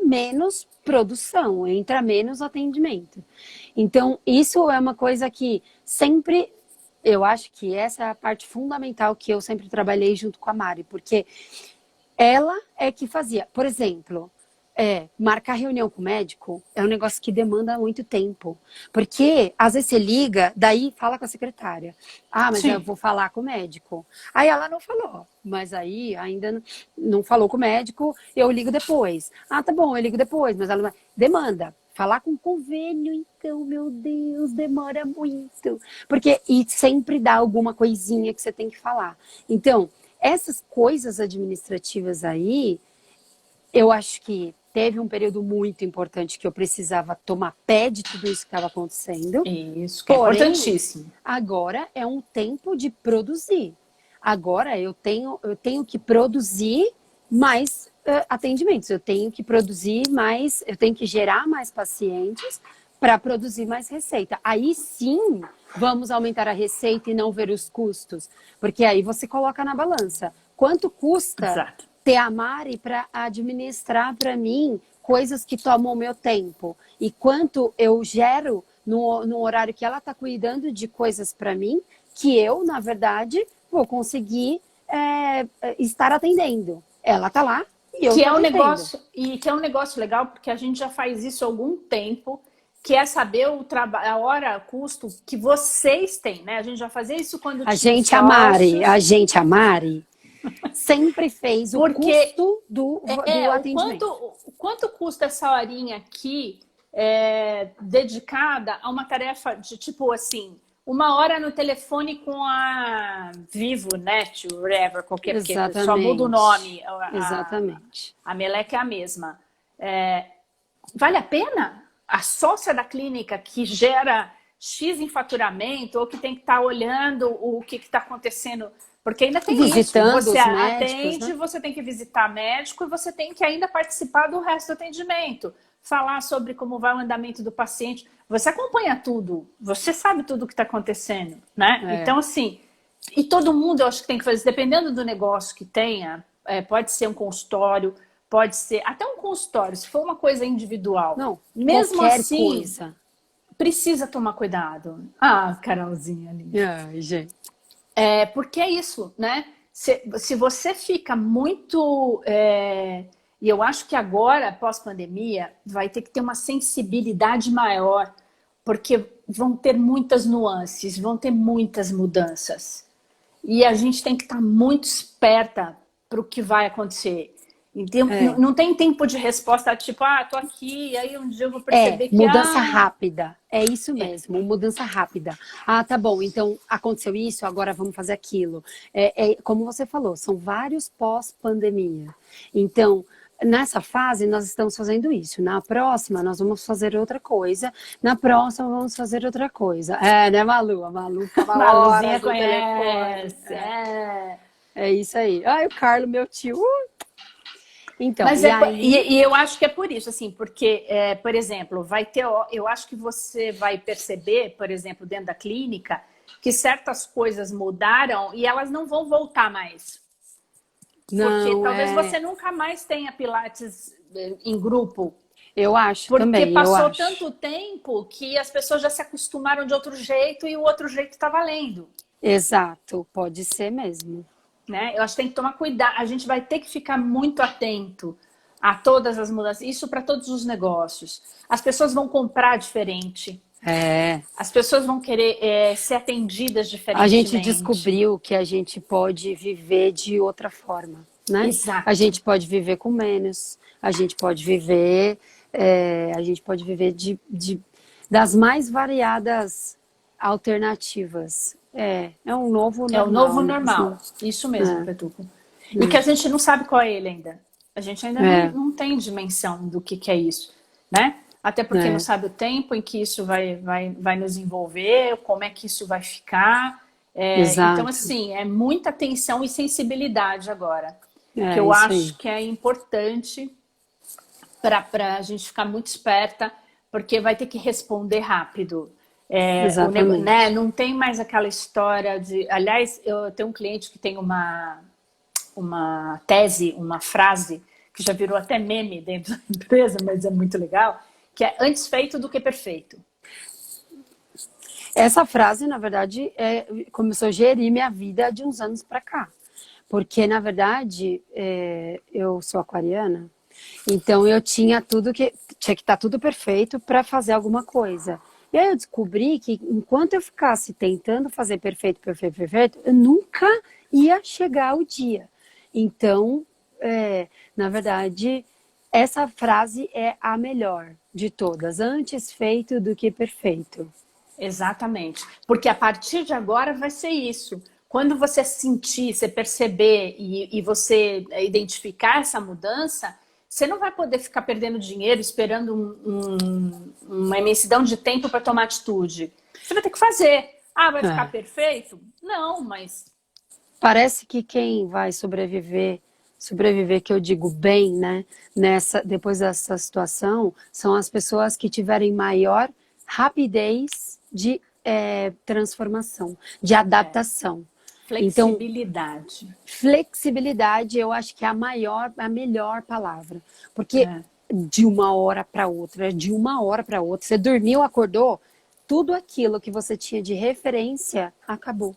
menos produção, entra menos atendimento. Então, isso é uma coisa que sempre... Eu acho que essa é a parte fundamental que eu sempre trabalhei junto com a Mari, porque ela é que fazia. Por exemplo... marcar reunião com o médico é um negócio que demanda muito tempo. Porque, às vezes, você liga, daí fala com a secretária. Mas eu vou falar com o médico. Aí ela não falou. Mas aí, ainda não falou com o médico, eu ligo depois. Tá bom, eu ligo depois. Mas ela demanda. Falar com convênio, então, meu Deus, demora muito. E sempre dá alguma coisinha que você tem que falar. Então, essas coisas administrativas aí, eu acho que teve um período muito importante que eu precisava tomar pé de tudo isso que estava acontecendo. Isso, que é importantíssimo. Agora é um tempo de produzir. Agora eu tenho que produzir mais atendimentos. Eu tenho que produzir mais, eu tenho que gerar mais pacientes para produzir mais receita. Aí sim, vamos aumentar a receita e não ver os custos. Porque aí você coloca na balança. Quanto custa... Exato. ter a Mari para administrar para mim coisas que tomam o meu tempo. E quanto eu gero no horário que ela está cuidando de coisas para mim, que eu, na verdade, vou conseguir estar atendendo. Ela está lá e eu Que estou é um atendendo. negócio, e que é um negócio legal, porque a gente já faz isso há algum tempo, que é saber a hora, custo que vocês têm, né? A gente já fazia isso quando A tinha gente, sócios. a Mari, sempre fez o Porque custo do atendimento. o quanto custa essa horinha aqui dedicada a uma tarefa de tipo assim, 1 hora no telefone com a Vivo, Net, whatever, qualquer, porque só muda o nome. Exatamente. A meleca é a mesma. Vale a pena? A sócia da clínica que gera X em faturamento ou que tem que estar olhando o que está acontecendo, porque ainda tem visitando isso. Você os médicos, atende, né? você tem que visitar médico e você tem que ainda participar do resto do atendimento. Falar sobre como vai o andamento do paciente. Você acompanha tudo, você sabe tudo o que está acontecendo, né? Então, assim, e todo mundo eu acho que tem que fazer, dependendo do negócio que tenha, pode ser um consultório, pode ser até um consultório, se for uma coisa individual. Não, mesmo assim, coisa. precisa tomar cuidado. Ah, Carolzinha ali. Ai, gente. Porque é isso, né? Se você fica muito... E eu acho que agora, pós-pandemia, vai ter que ter uma sensibilidade maior, porque vão ter muitas nuances, vão ter muitas mudanças. E a gente tem que estar muito esperta para o que vai acontecer. Então, não tem tempo de resposta, tipo, tô aqui, e aí um dia eu vou perceber que... mudança rápida. É isso mesmo, mudança rápida. Tá bom, então aconteceu isso, agora vamos fazer aquilo. Como você falou, são vários pós-pandemia. Então, nessa fase, nós estamos fazendo isso. Na próxima, nós vamos fazer outra coisa. Na próxima, vamos fazer outra coisa. Né, Malu? A Malu ficava Maluzinha conhece. É isso aí. Ai, o Carlos, meu tio... Então, mas eu acho que é por isso, assim, porque, por exemplo, eu acho que você vai perceber, por exemplo, dentro da clínica, que certas coisas mudaram e elas não vão voltar mais. Porque talvez você nunca mais tenha pilates em grupo. Eu acho também. Porque passou tanto tempo que as pessoas já se acostumaram de outro jeito e o outro jeito está valendo. Exato, pode ser mesmo. Né? Eu acho que tem que tomar cuidado. A gente vai ter que ficar muito atento a todas as mudanças. Isso para todos os negócios. As pessoas vão comprar diferente. As pessoas vão querer ser atendidas diferentemente. A gente descobriu que a gente pode viver de outra forma, né? Exato. A gente pode viver com menos. A gente pode viver das mais variadas alternativas. É um novo normal. É o novo normal. Isso mesmo, Petuco. E que a gente não sabe qual é ele ainda. A gente ainda não tem dimensão do que é isso, né? Até porque não sabe o tempo em que isso vai nos envolver, como é que isso vai ficar. Então, assim, é muita atenção e sensibilidade agora. Que eu acho que é importante para a gente ficar muito esperta, porque vai ter que responder rápido. Né? Não tem mais aquela história de... Aliás, eu tenho um cliente que tem uma tese, uma frase, que já virou até meme dentro da empresa, mas é muito legal, que é antes feito do que perfeito. Essa frase, na verdade, começou a gerir minha vida de uns anos para cá. Porque, na verdade, eu sou aquariana, então eu tinha que estar tudo perfeito para fazer alguma coisa. E aí eu descobri que enquanto eu ficasse tentando fazer perfeito, eu nunca ia chegar ao dia. Então, na verdade, essa frase é a melhor de todas. Antes feito do que perfeito. Exatamente. Porque a partir de agora vai ser isso. Quando você sentir, você perceber e você identificar essa mudança... Você não vai poder ficar perdendo dinheiro esperando uma imensidão de tempo para tomar atitude. Você vai ter que fazer. Vai ficar perfeito? Não, mas... Parece que quem vai sobreviver, que eu digo bem, né? Depois dessa situação, são as pessoas que tiverem maior rapidez de transformação, de adaptação. Então, Flexibilidade. flexibilidade eu acho que é a melhor palavra. Porque de uma hora para outra, você dormiu, acordou, tudo aquilo que você tinha de referência acabou.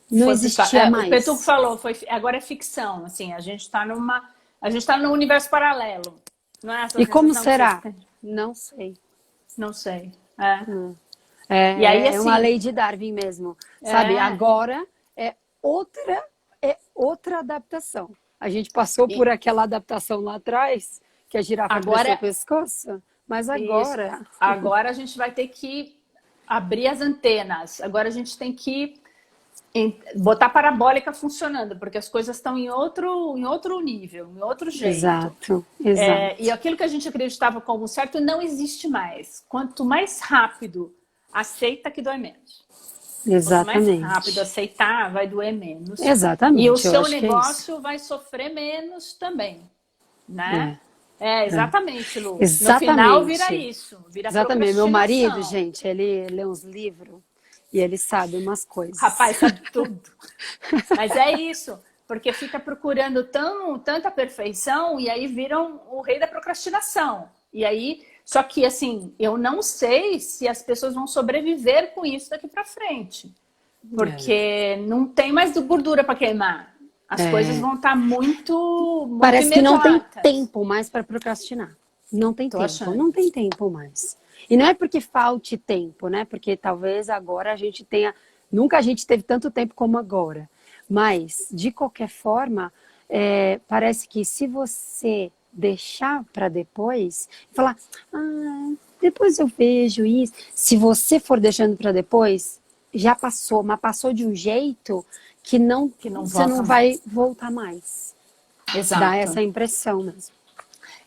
Não existia mais. O Petu falou, agora é ficção, assim, a gente está num universo paralelo. Não é essa E como sensação será? que vocês têm? Não sei. Não sei. É, E aí, é uma assim, lei de Darwin mesmo. Sabe, agora é outra adaptação. A gente passou por aquela adaptação lá atrás, que a girafa cresceu o pescoço, mas agora... Isso. Agora a gente vai ter que abrir as antenas. Agora a gente tem que botar a parabólica funcionando, porque as coisas estão em outro nível, em outro jeito. Exato. E aquilo que a gente acreditava como certo não existe mais. Quanto mais rápido aceita, que dói menos. Exatamente. Quanto mais rápido aceitar, vai doer menos. Exatamente. E o seu negócio vai sofrer menos também, né? Exatamente, Lu. Exatamente. No final vira isso, vira exatamente. Meu marido, gente, ele lê uns livros e ele sabe umas coisas. Rapaz, sabe tudo. Mas é isso, porque fica procurando tanta perfeição e aí viram o rei da procrastinação. E aí, só que assim, eu não sei se as pessoas vão sobreviver com isso daqui para frente. Porque não tem mais gordura para queimar. As coisas vão estar muito Parece que não tem imediatas. tempo mais para procrastinar. Não tem tempo, achando. não tem tempo mais. E não é porque falte tempo, né? Porque talvez agora a gente tenha... Nunca a gente teve tanto tempo como agora. Mas, de qualquer forma, parece que se você deixar para depois, falar, depois eu vejo isso. Se você for deixando para depois, já passou, mas passou de um jeito que você não vai voltar mais. Exato. Dá essa impressão mesmo.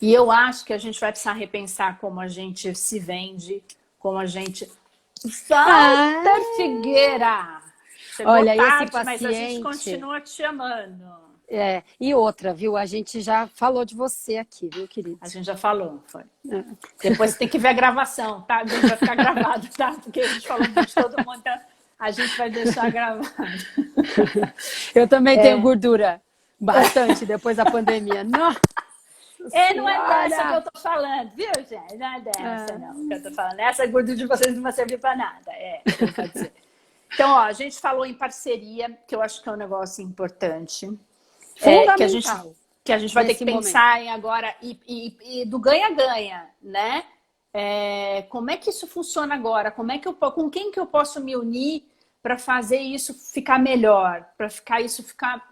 E eu acho que a gente vai precisar repensar como a gente se vende, como a gente... Walter Figueira! Chegou Olha, tarde, esse paciente... mas a gente continua te amando. E outra, viu? A gente já falou de você aqui, viu, querido? A gente já falou, foi. Depois tem que ver a gravação, tá? Vai ficar gravado, tá? Porque a gente falou de todo mundo, então a gente vai deixar gravado. Eu também tenho gordura, bastante, depois da pandemia. Nossa! Não é dessa que eu tô falando, viu, gente? Não é dessa, não, que eu tô falando. Essa gordura de vocês não vai servir pra nada. Pode ser. Então, ó, a gente falou em parceria, que eu acho que é um negócio importante. Fundamental. Que a gente vai ter que pensar em agora, e do ganha-ganha, né? Como é que isso funciona agora? Com quem que eu posso me unir para fazer isso ficar melhor? Para isso ficar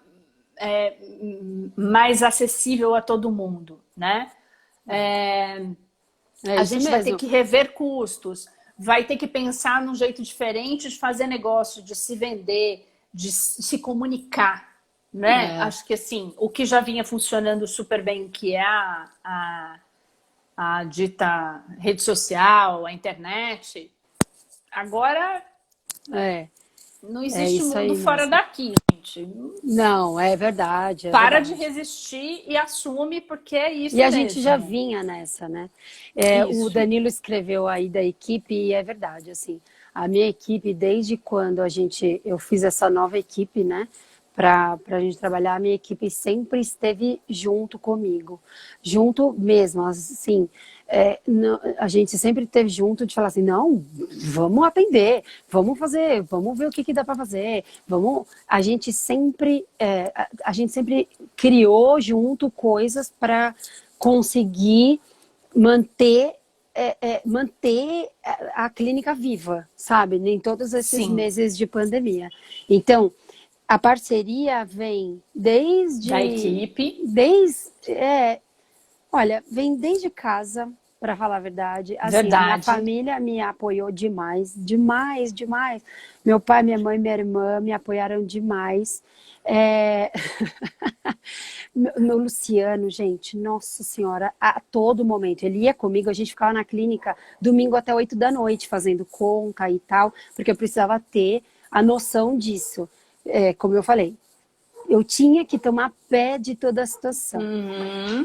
mais acessível a todo mundo, né? A gente vai ter que rever custos, vai ter que pensar num jeito diferente de fazer negócio, de se vender, de se comunicar, né? Acho que assim, o que já vinha funcionando super bem, que é a dita rede social, a internet, agora não existe mundo fora daqui, gente. Não, é verdade. Para de resistir e assume, porque é isso mesmo. E a mesmo. gente já vinha nessa, né? O Danilo escreveu aí da equipe e é verdade, assim. A minha equipe, desde quando eu fiz essa nova equipe, né? Para a gente trabalhar, a minha equipe sempre esteve junto comigo. Junto mesmo, assim... a gente sempre esteve junto de falar assim, não, vamos atender, vamos fazer, vamos ver o que dá para fazer, a gente sempre criou junto coisas para conseguir manter a clínica viva, sabe, em todos esses meses de pandemia. Então, a parceria vem desde... Da equipe. Olha, vem desde casa, para falar a verdade. Assim, minha família me apoiou demais, demais, demais. Meu pai, minha mãe, minha irmã me apoiaram demais. Meu Luciano, gente, nossa senhora, a todo momento. Ele ia comigo, a gente ficava na clínica domingo até 8 da noite, fazendo conta e tal, porque eu precisava ter a noção disso. Como eu falei, eu tinha que tomar pé de toda a situação.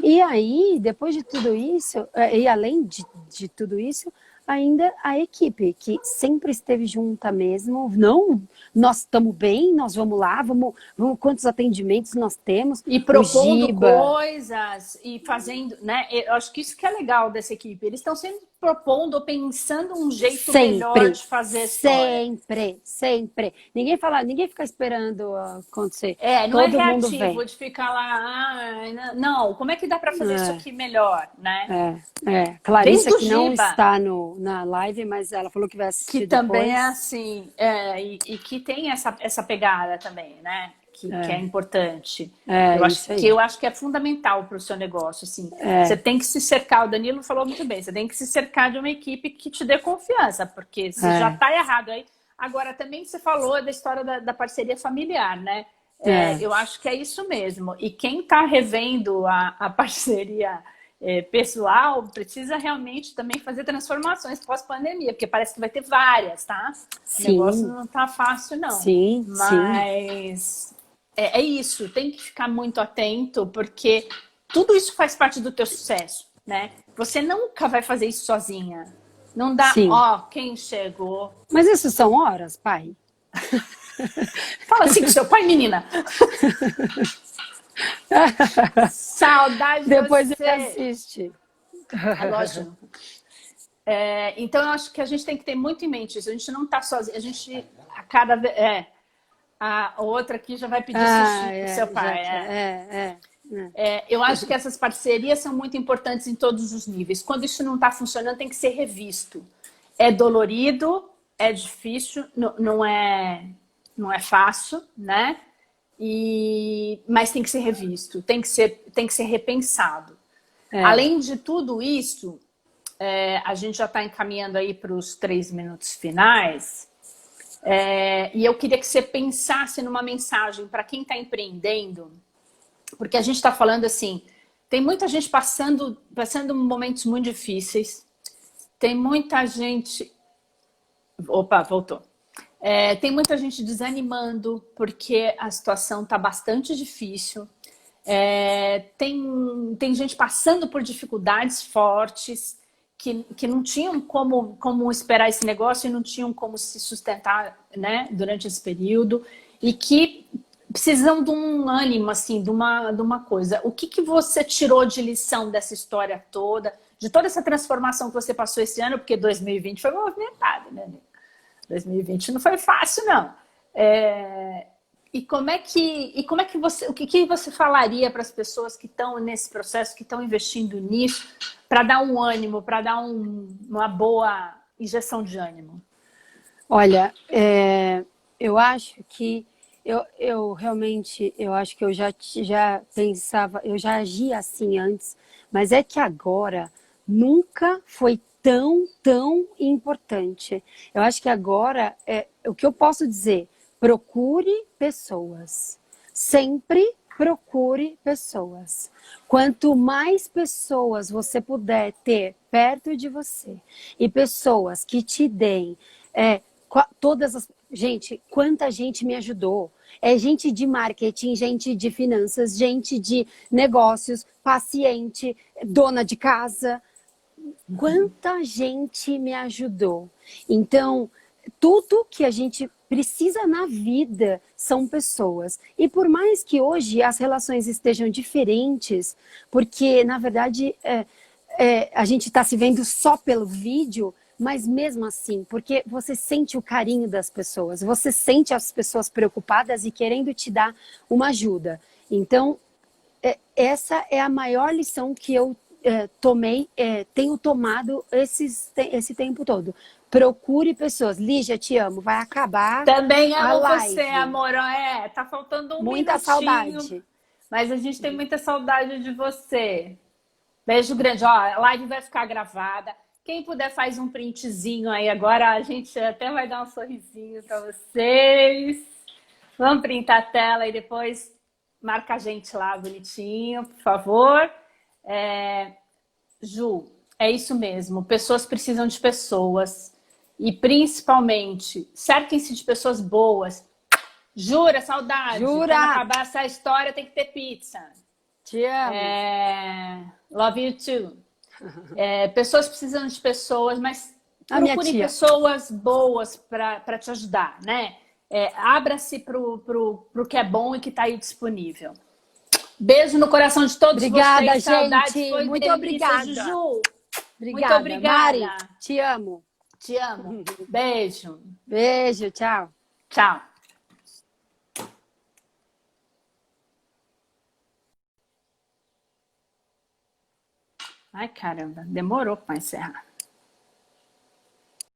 E aí, depois de tudo isso, e além de tudo isso, ainda a equipe, que sempre esteve junta mesmo. Não, nós estamos bem, nós vamos lá, vamos quantos atendimentos nós temos. E propondo coisas e fazendo, né? Eu acho que isso que é legal dessa equipe. Eles estão sempre propondo ou pensando um jeito melhor de fazer a história. Sempre. Ninguém fica esperando acontecer. Não é Todo mundo reativo vem. de ficar lá, não, como é que dá para fazer isso aqui melhor, né? Clarissa, Desde o que não Giba, está na live, mas ela falou que vai assistir que depois. também é assim, e que tem essa pegada também, né? Que é importante. Eu acho que é fundamental para o seu negócio. Assim. Você tem que se cercar, o Danilo falou muito bem, você tem que se cercar de uma equipe que te dê confiança, porque se já está errado aí. Agora, também você falou da história da parceria familiar, né? Eu acho que é isso mesmo. E quem está revendo a parceria pessoal precisa realmente também fazer transformações pós-pandemia, porque parece que vai ter várias, tá? Sim. O negócio não tá fácil, não. Sim, mas é isso, tem que ficar muito atento, porque tudo isso faz parte do teu sucesso, né? Você nunca vai fazer isso sozinha. Não dá, quem chegou. Mas isso são horas, pai? Fala assim com seu pai, menina. Saudade depois de você. Depois ele assiste. Lógico. Então, eu acho que a gente tem que ter muito em mente isso. A gente não está sozinho. A gente, a cada vez... a outra aqui já vai pedir sushi pro seu pai. Eu acho que essas parcerias são muito importantes em todos os níveis. Quando isso não está funcionando, tem que ser revisto. É dolorido, é difícil, não é fácil, né? Mas tem que ser revisto, tem que ser repensado. Além de tudo isso, a gente já está encaminhando aí para os 3 minutos finais. E eu queria que você pensasse numa mensagem para quem está empreendendo, porque a gente está falando assim, tem muita gente passando momentos muito difíceis, tem muita gente... Opa, voltou. Tem muita gente desanimando porque a situação está bastante difícil. Tem gente passando por dificuldades fortes que não tinham como esperar esse negócio e não tinham como se sustentar, né, durante esse período e que precisam de um ânimo, assim, de uma coisa. O que você tirou de lição dessa história toda, de toda essa transformação que você passou esse ano, porque 2020 foi movimentado, né? 2020 não foi fácil, não. O que você falaria para as pessoas que estão nesse processo, que estão investindo nisso, para dar um ânimo, para dar uma boa injeção de ânimo? Olha, eu acho que eu realmente, eu acho que eu já pensava, eu já agia assim antes, mas é que agora nunca foi tão importante. Eu acho que agora, o que eu posso dizer, procure pessoas. Sempre procure pessoas. Quanto mais pessoas você puder ter perto de você e pessoas que te deem todas as... Gente, quanta gente me ajudou. Gente de marketing, gente de finanças, gente de negócios, paciente, dona de casa. Quanta gente me ajudou. Então, tudo que a gente precisa na vida são pessoas. E por mais que hoje as relações estejam diferentes, porque, na verdade, a gente está se vendo só pelo vídeo, mas mesmo assim, porque você sente o carinho das pessoas, você sente as pessoas preocupadas e querendo te dar uma ajuda. Então, essa é a maior lição que eu tenho tomado esse tempo todo. Procure pessoas. Lígia, te amo. Vai acabar também amo live. Você, amor. Tá faltando muita minutinho. Saudade. Mas a gente tem muita saudade de você. Beijo grande. Ó, a live vai ficar gravada. Quem puder faz um printzinho aí agora. A gente até vai dar um sorrisinho para vocês. Vamos printar a tela e depois marca a gente lá bonitinho, por favor. Ju, é isso mesmo. Pessoas precisam de pessoas. E principalmente, cerquem-se de pessoas boas. Jura, saudade. Jura. Quando acabar essa história, tem que ter pizza. Te amo. Love you too. Pessoas precisam de pessoas, mas A minha procure tia. pessoas boas para te ajudar, né? Abra-se pro que é bom e que está aí disponível. Beijo no coração de todos Obrigada, vocês. Saudades, gente. foi Muito delícia, obrigada. Juju. Muito Obrigada. Mari, obrigada. te amo. Te amo. Beijo. Beijo, tchau. Tchau. Ai, caramba, demorou para encerrar.